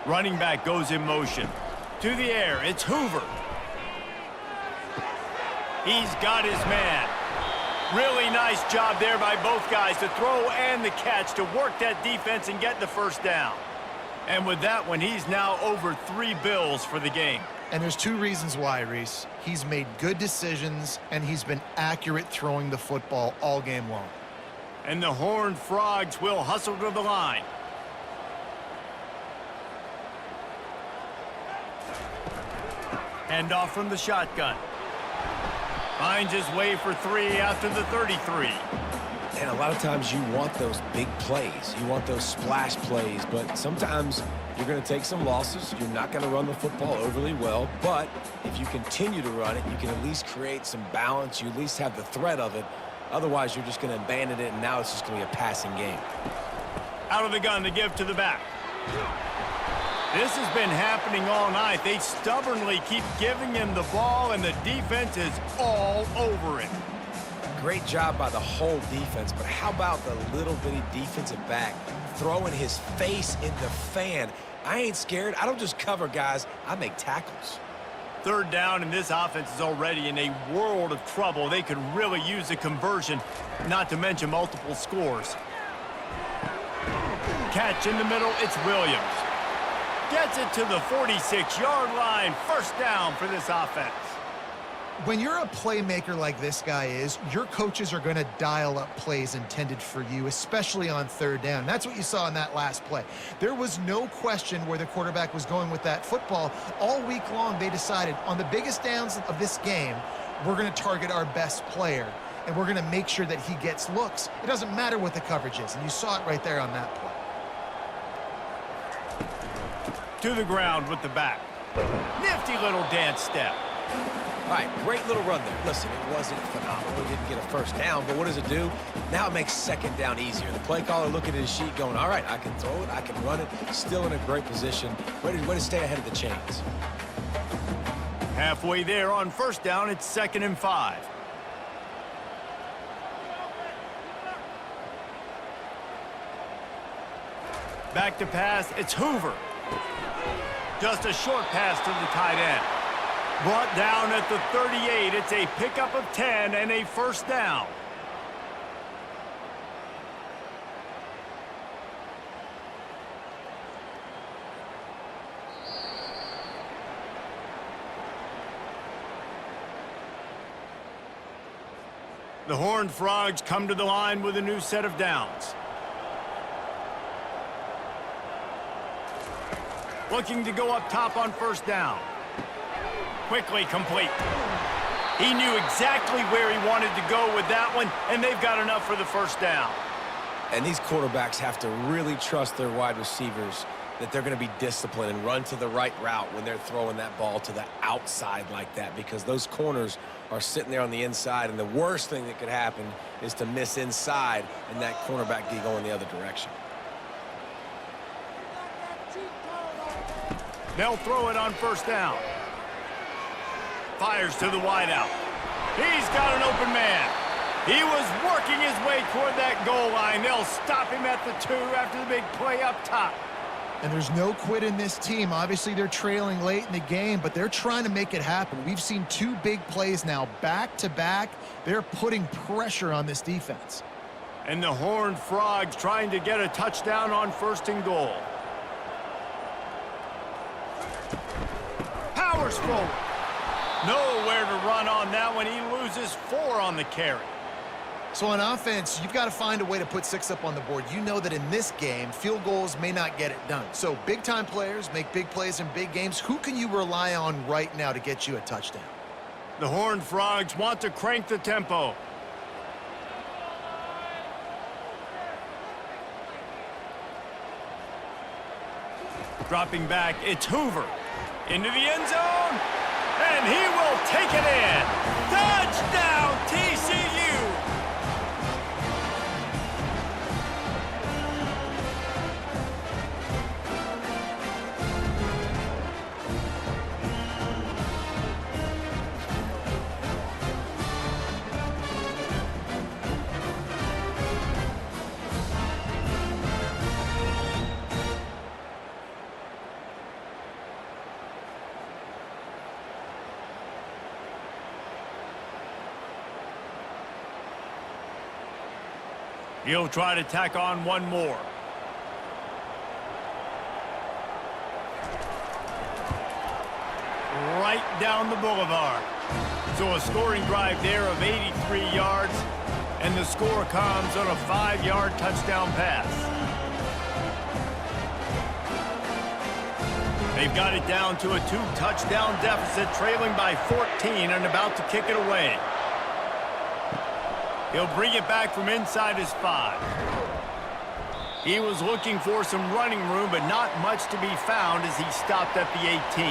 Running back goes in motion. To the air, it's Hoover. He's got his man. Really nice job there by both guys to throw and the catch to work that defense and get the first down. And with that one, he's now over 3 bills for the game. And there's 2 reasons why, Reese. He's made good decisions, and he's been accurate throwing the football all game long. And the Horned Frogs will hustle to the line. Hand off from the shotgun. Finds his way for 3 after the 33. And a lot of times you want those big plays. You want those splash plays, but sometimes you're going to take some losses. You're not going to run the football overly well, but if you continue to run it, you can at least create some balance. You at least have the threat of it. Otherwise, you're just going to abandon it, and now it's just going to be a passing game. Out of the gun to give to the back. This has been happening all night. They stubbornly keep giving him the ball, and the defense is all over it. Great job by the whole defense, but how about the little bitty defensive back throwing his face in the fan? I ain't scared. I don't just cover guys. I make tackles. 3rd down, and this offense is already in a world of trouble. They could really use a conversion, not to mention multiple scores. Catch in the middle, it's Williams. Gets it to the 46-yard line. First down for this offense. When you're a playmaker like this guy is, your coaches are going to dial up plays intended for you, especially on 3rd down. That's what you saw in that last play. There was no question where the quarterback was going with that football. All week long, they decided on the biggest downs of this game, we're going to target our best player, and we're going to make sure that he gets looks. It doesn't matter what the coverage is, and you saw it right there on that play. To the ground with the back. Nifty little dance step. All right, great little run there. Listen, it wasn't phenomenal. He didn't get a first down, but what does it do? Now it makes 2nd down easier. The play caller looking at his sheet going, all right, I can throw it, I can run it. Still in a great position. Way to stay ahead of the chains. Halfway there on 1st down, it's 2nd and 5. Back to pass, it's Hoover. Just a short pass to the tight end. Brought down at the 38. It's a pickup of 10 and a 1st down. The Horned Frogs come to the line with a new set of downs. Looking to go up top on 1st down. Quickly complete. He knew exactly where he wanted to go with that one, and they've got enough for the 1st down. And these quarterbacks have to really trust their wide receivers that they're going to be disciplined and run to the right route when they're throwing that ball to the outside like that, because those corners are sitting there on the inside, and the worst thing that could happen is to miss inside and that cornerback get going the other direction. They'll throw it on 1st down. Fires to the wideout. He's got an open man. He was working his way toward that goal line. They'll stop him at the 2 after the big play up top. And there's no quit in this team. Obviously, they're trailing late in the game, but they're trying to make it happen. We've seen 2 big plays now, back-to-back. They're putting pressure on this defense. And the Horned Frogs trying to get a touchdown on 1st and goal. Powers forward. Nowhere to run on that one. He loses 4 on the carry. So on offense, you've got to find a way to put 6 up on the board. You know that in this game, field goals may not get it done. So big-time players make big plays in big games. Who can you rely on right now to get you a touchdown? The Horned Frogs want to crank the tempo. Dropping back, it's Hoover. Into the end zone, and he will take it in. Touchdown, TCU! He'll try to tack on one more. Right down the boulevard. So a scoring drive there of 83 yards, and the score comes on a 5-yard touchdown pass. They've got it down to a 2-touchdown deficit, trailing by 14 and about to kick it away. He'll bring it back from inside his 5. He was looking for some running room, but not much to be found as he stopped at the 18.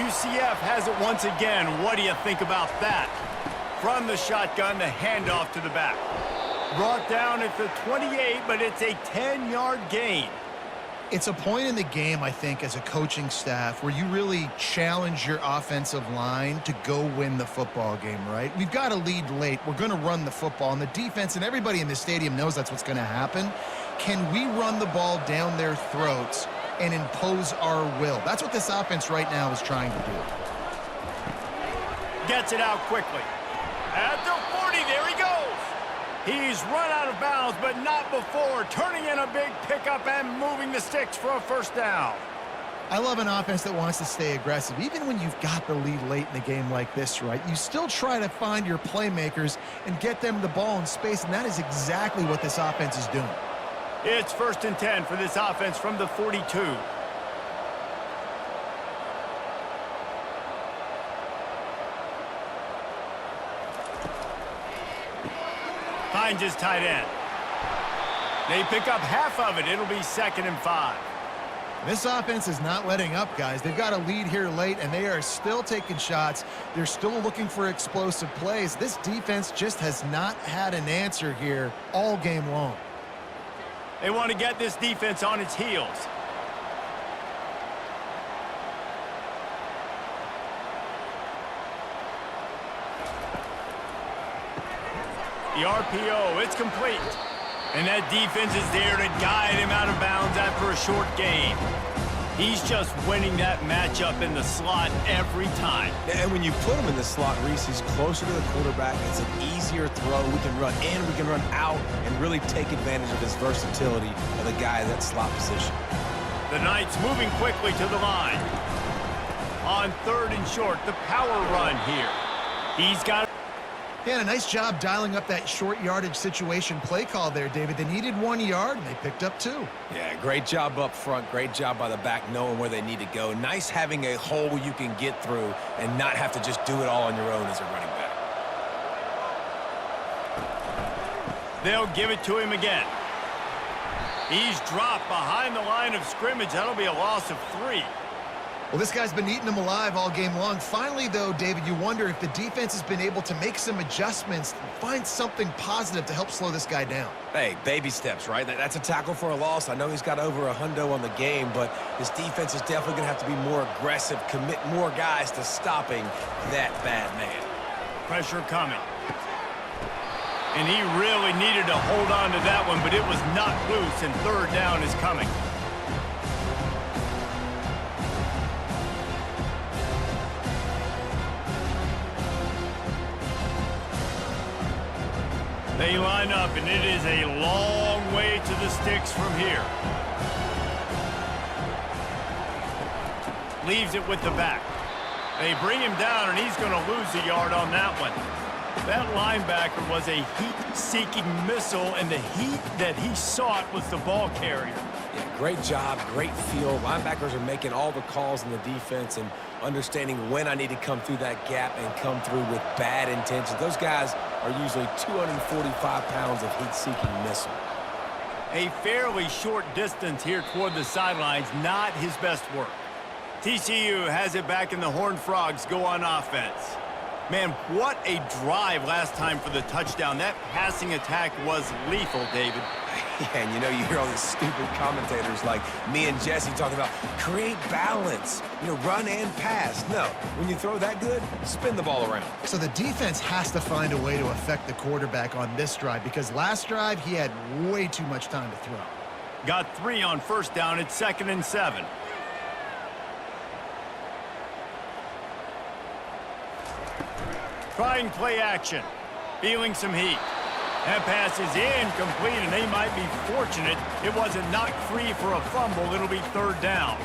UCF has it once again. What do you think about that? From the shotgun, the handoff to the back. Brought down at the 28, but it's a 10-yard gain. It's a point in the game, I think, as a coaching staff where you really challenge your offensive line to go win the football game, right? We've got to lead late. We're going to run the football, and the defense and everybody in the stadium knows that's what's going to happen. Can we run the ball down their throats and impose our will? That's what this offense right now is trying to do. Gets it out quickly. At the 40, there he goes. He's run out of bounds, but not before turning in a big pickup and moving the sticks for a 1st down. I love an offense that wants to stay aggressive. Even when you've got the lead late in the game like this, right, you still try to find your playmakers and get them the ball in space, and that is exactly what this offense is doing. It's 1st and 10 for this offense from the 42. Finds his tight end. They pick up half of it. It'll be 2nd and 5. This offense is not letting up, guys. They've got a lead here late, and they are still taking shots. They're still looking for explosive plays. This defense just has not had an answer here all game long. They want to get this defense on its heels. The RPO, it's complete. And that defense is there to guide him out of bounds after a short gain. He's just winning that matchup in the slot every time. And when you put him in the slot, Reese, he's closer to the quarterback. It's an easier throw. We can run in, we can run out, and really take advantage of his versatility of the guy in that slot position. The Knights moving quickly to the line. On 3rd and short, the power run here. He's got... Yeah, a nice job dialing up that short yardage situation play call there, David. They needed 1 yard, and they picked up 2. Yeah, great job up front. Great job by the back knowing where they need to go. Nice having a hole you can get through and not have to just do it all on your own as a running back. They'll give it to him again. He's dropped behind the line of scrimmage. That'll be a loss of 3. Well, this guy's been eating them alive all game long. Finally, though, David, you wonder if the defense has been able to make some adjustments, find something positive to help slow this guy down. Hey, baby steps, right? That's a tackle for a loss. I know he's got over $100 on the game, but his defense is definitely going to have to be more aggressive, commit more guys to stopping that bad man. Pressure coming. And he really needed to hold on to that one, but it was not loose, and 3rd down is coming. They line up, and it is a long way to the sticks from here. Leaves it with the back. They bring him down, and he's going to lose a yard on that one. That linebacker was a heat-seeking missile, and the heat that he sought was the ball carrier. Yeah, great job, great feel. Linebackers are making all the calls in the defense and understanding when I need to come through that gap and come through with bad intentions. Those guys are usually 245 pounds of heat-seeking missile. A fairly short distance here toward the sidelines, not his best work. TCU has it back, and the Horned Frogs go on offense. Man, what a drive last time for the touchdown. That passing attack was lethal, David. Yeah, and you know, you hear all these stupid commentators like me and Jesse talking about create balance, you know, run and pass. No, when you throw that good, spin the ball around. So the defense has to find a way to affect the quarterback on this drive, because last drive he had way too much time to throw. Got 3 on first down. It's 2nd and 7. Trying play action. Feeling some heat. That pass is incomplete, and they might be fortunate it wasn't knocked free for a fumble. It'll be 3rd down.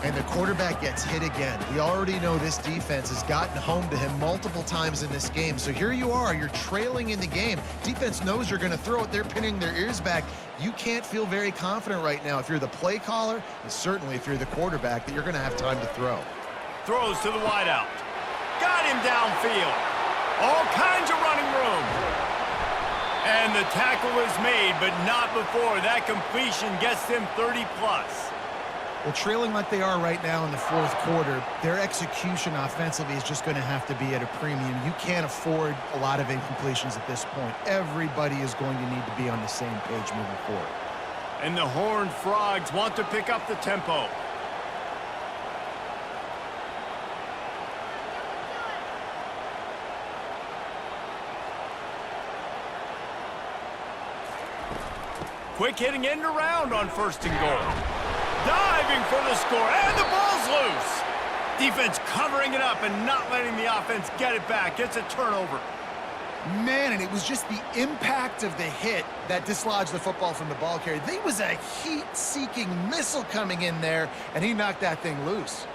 And the quarterback gets hit again. We already know this defense has gotten home to him multiple times in this game. So here you are, you're trailing in the game. Defense knows you're going to throw it. They're pinning their ears back. You can't feel very confident right now if you're the play caller, and certainly if you're the quarterback, that you're going to have time to throw. Throws to the wideout. Got him downfield. All kinds of running room. And the tackle is made, but not before. That completion gets them 30-plus. Well, trailing like they are right now in the 4th quarter, their execution offensively is just going to have to be at a premium. You can't afford a lot of incompletions at this point. Everybody is going to need to be on the same page moving forward. And the Horned Frogs want to pick up the tempo. Quick hitting end around on 1st and goal. Diving for the score, and the ball's loose. Defense covering it up and not letting the offense get it back. It's a turnover. Man, and it was just the impact of the hit that dislodged the football from the ball carrier. There was a heat-seeking missile coming in there, and he knocked that thing loose.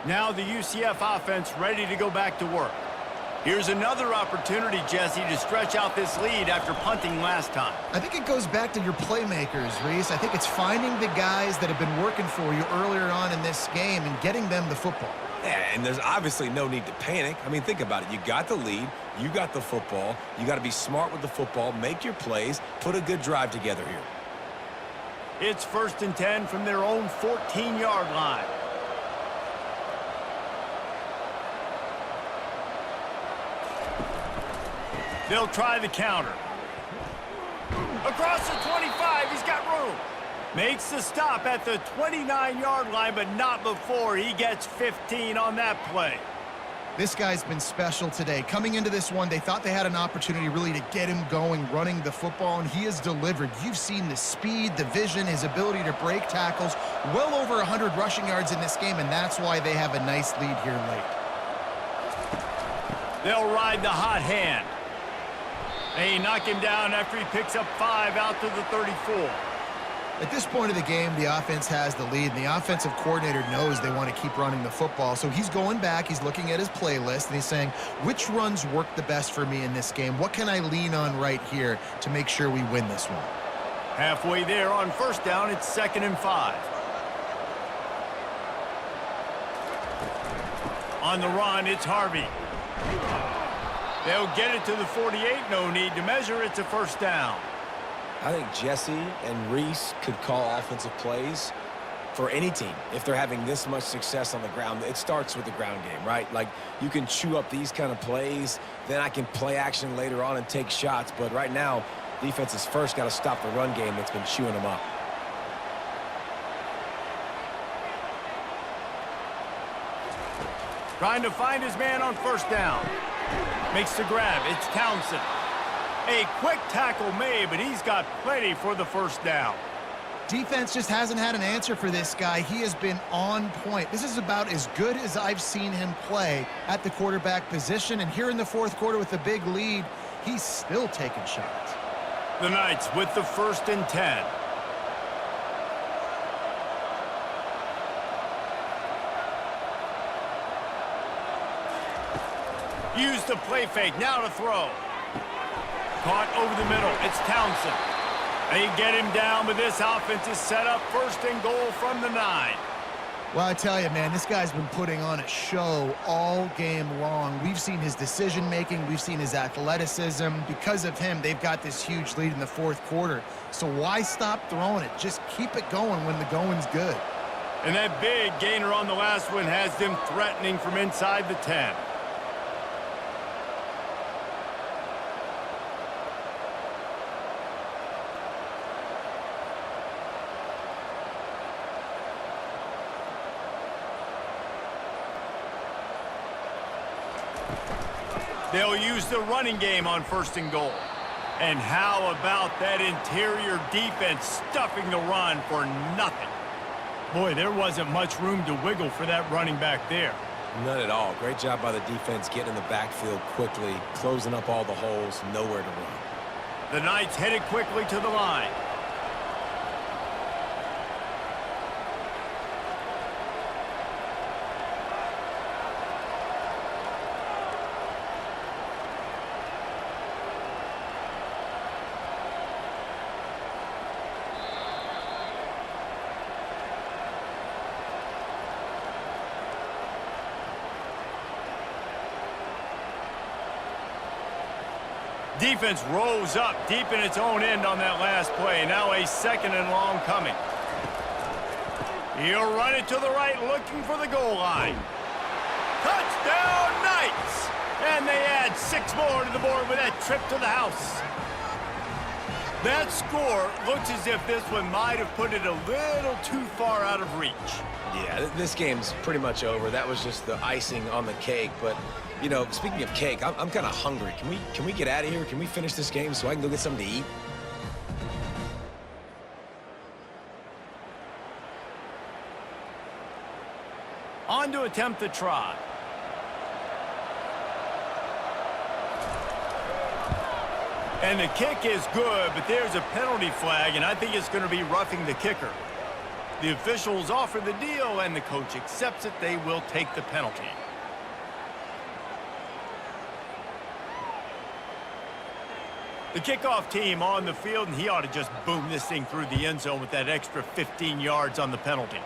Now the UCF offense ready to go back to work. Here's another opportunity, Jesse, to stretch out this lead after punting last time. I think it goes back to your playmakers, Reese. I think it's finding the guys that have been working for you earlier on in this game and getting them the football. Yeah, and there's obviously no need to panic. I mean, think about it. You got the lead. You got the football. You got to be smart with the football, make your plays, put a good drive together here. It's 1st and 10 from their own 14-yard line. They'll try the counter. Across the 25, he's got room. Makes the stop at the 29-yard line, but not before he gets 15 on that play. This guy's been special today. Coming into this one, they thought they had an opportunity really to get him going, running the football, and he has delivered. You've seen the speed, the vision, his ability to break tackles. Well over 100 rushing yards in this game, and that's why they have a nice lead here late. They'll ride the hot hand. They knock him down after he picks up 5 out to the 34. At this point of the game, the offense has the lead, and the offensive coordinator knows they want to keep running the football. So he's going back, he's looking at his playlist, and he's saying, which runs work the best for me in this game? What can I lean on right here to make sure we win this one? Halfway there on 1st down, it's 2nd and 5. On the run, it's Harvey. They'll get it to the 48. No need to measure. It's a 1st down. I think Jesse and Reese could call offensive plays for any team if they're having this much success on the ground. It starts with the ground game, right? Like, you can chew up these kind of plays, then I can play action later on and take shots. But right now, defense has first got to stop the run game that's been chewing them up. Trying to find his man on 1st down. Makes the grab. It's Townsend. A quick tackle made, but he's got plenty for the 1st down. Defense just hasn't had an answer for this guy. He has been on point. This is about as good as I've seen him play at the quarterback position. And here in the fourth quarter with a big lead, he's still taking shots. The Knights with the 1st and 10. Use the play fake, now to throw. Caught over the middle, it's Townsend. They get him down, but this offense is set up 1st and goal from the 9. Well, I tell you, man, this guy's been putting on a show all game long. We've seen his decision-making. We've seen his athleticism. Because of him, they've got this huge lead in the fourth quarter. So why stop throwing it? Just keep it going when the going's good. And that big gainer on the last one has them threatening from inside the 10. They'll use the running game on 1st and goal. And how about that interior defense stuffing the run for nothing? Boy, there wasn't much room to wiggle for that running back there. None at all. Great job by the defense getting in the backfield quickly, closing up all the holes, nowhere to run. The Knights headed quickly to the line. Defense rose up deep in its own end on that last play. Now a 2nd and long coming. He'll run it to the right, looking for the goal line. Touchdown, Knights! And they add 6 more to the board with that trip to the house. That score looks as if this one might have put it a little too far out of reach. Yeah, this game's pretty much over. That was just the icing on the cake. But, you know, speaking of cake, I'm kind of hungry. Can we get out of here? Can we finish this game so I can go get something to eat? On to attempt the try. And the kick is good, but there's a penalty flag, and I think it's going to be roughing the kicker. The officials offer the deal, and the coach accepts it. They will take the penalty. The kickoff team on the field, and he ought to just boom this thing through the end zone with that extra 15 yards on the penalty.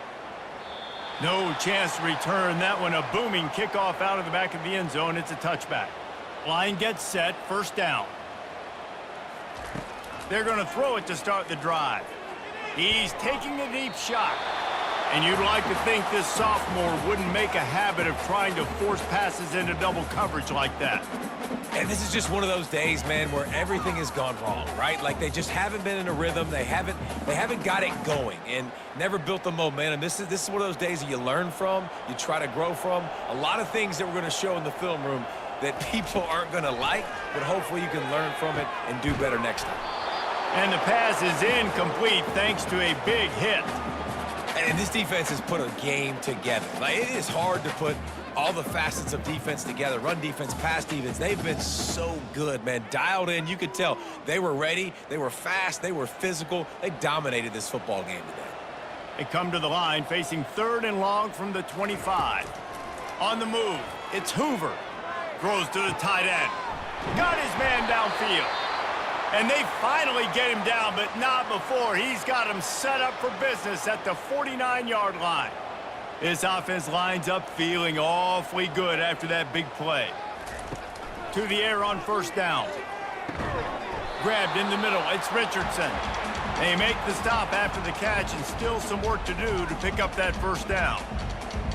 No chance to return that one. A booming kickoff out of the back of the end zone. It's a touchback. Line gets set, 1st down. They're going to throw it to start the drive. He's taking a deep shot. And you'd like to think this sophomore wouldn't make a habit of trying to force passes into double coverage like that. And this is just one of those days, man, where everything has gone wrong, right? Like they just haven't been in a rhythm. They haven't got it going and never built the momentum. This is one of those days that you learn from, you try to grow from. A lot of things that we're going to show in the film room that people aren't going to like, but hopefully you can learn from it and do better next time. And the pass is incomplete thanks to a big hit. And this defense has put a game together. Like, it is hard to put all the facets of defense together. Run defense, pass defense. They've been so good, man. Dialed in. You could tell they were ready. They were fast. They were physical. They dominated this football game today. They come to the line facing 3rd and long from the 25. On the move, it's Hoover. Throws to the tight end. Got his man downfield. And they finally get him down, but not before. He's got him set up for business at the 49-yard line. This offense lines up feeling awfully good after that big play. To the air on 1st down. Grabbed in the middle. It's Richardson. They make the stop after the catch, and still some work to do to pick up that 1st down.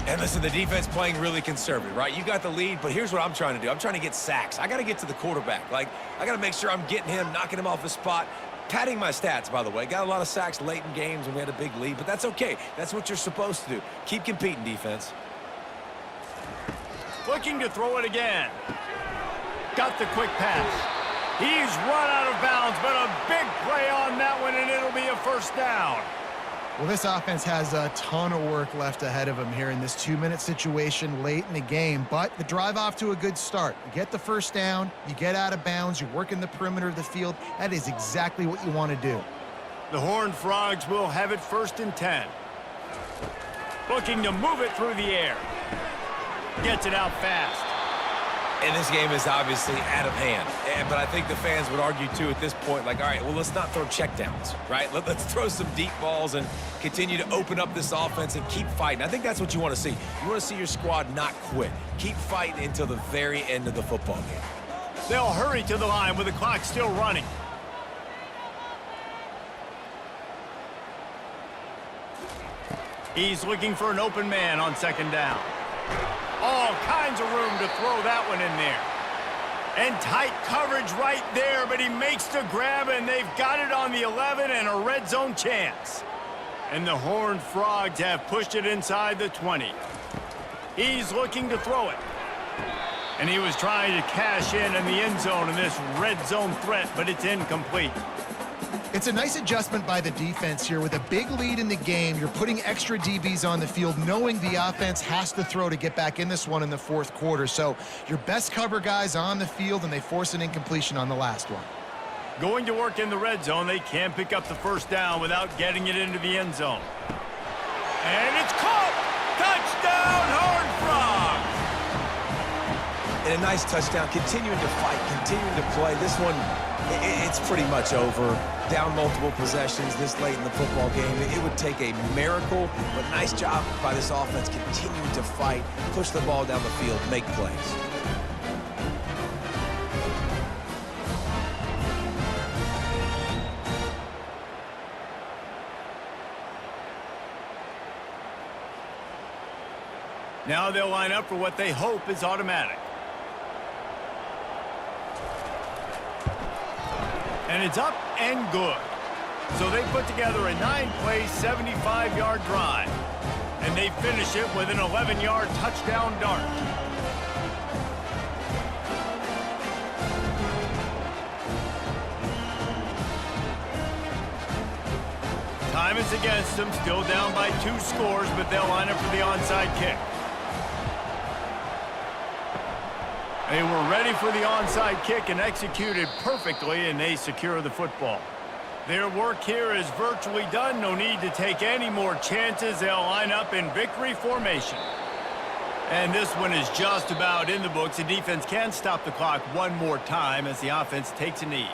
And listen, the defense playing really conservative, right? You got the lead, but here's what I'm trying to do. I'm trying to get sacks. I got to get to the quarterback. Like, I got to make sure I'm getting him, knocking him off his spot. Padding my stats, by the way. Got a lot of sacks late in games when we had a big lead, but that's okay. That's what you're supposed to do. Keep competing, defense. Looking to throw it again. Got the quick pass. He's run out of bounds, but a big play on that one, and it'll be a 1st down. Well, this offense has a ton of work left ahead of them here in this 2-minute situation late in the game, but the drive off to a good start. You get the first down, you get out of bounds, you work in the perimeter of the field. That is exactly what you want to do. The Horned Frogs will have it 1st and 10. Looking to move it through the air. Gets it out fast. And this game is obviously out of hand. But I think the fans would argue, too, at this point, like, all right, well, let's not throw checkdowns, right? Let's throw some deep balls and continue to open up this offense and keep fighting. I think that's what you want to see. You want to see your squad not quit. Keep fighting until the very end of the football game. They'll hurry to the line with the clock still running. He's looking for an open man on 2nd down. All kinds of room to throw that one in there. And tight coverage right there, but he makes the grab, and they've got it on the 11 and a red zone chance. And the Horned Frogs have pushed it inside the 20. He's looking to throw it. And he was trying to cash in the end zone in this red zone threat, but it's incomplete. It's a nice adjustment by the defense here. With a big lead in the game, you're putting extra DBs on the field, knowing the offense has to throw to get back in this one in the 4th quarter. So your best cover guys on the field, and they force an incompletion on the last one. Going to work in the red zone. They can't pick up the 1st down without getting it into the end zone. And it's caught! Touchdown, Horned Frogs! And a nice touchdown, continuing to fight, continuing to play. This one, it's pretty much over. Down multiple possessions this late in the football game. It would take a miracle, but nice job by this offense continuing to fight, push the ball down the field, make plays. Now they'll line up for what they hope is automatic. And it's up and good. So they put together a 9-play, 75-yard drive. And they finish it with an 11-yard touchdown dart. Time is against them, still down by 2 scores, but they'll line up for the onside kick. They were ready for the onside kick and executed perfectly, and they secure the football. Their work here is virtually done. No need to take any more chances. They'll line up in victory formation. And this one is just about in the books. The defense can stop the clock one more time as the offense takes a knee.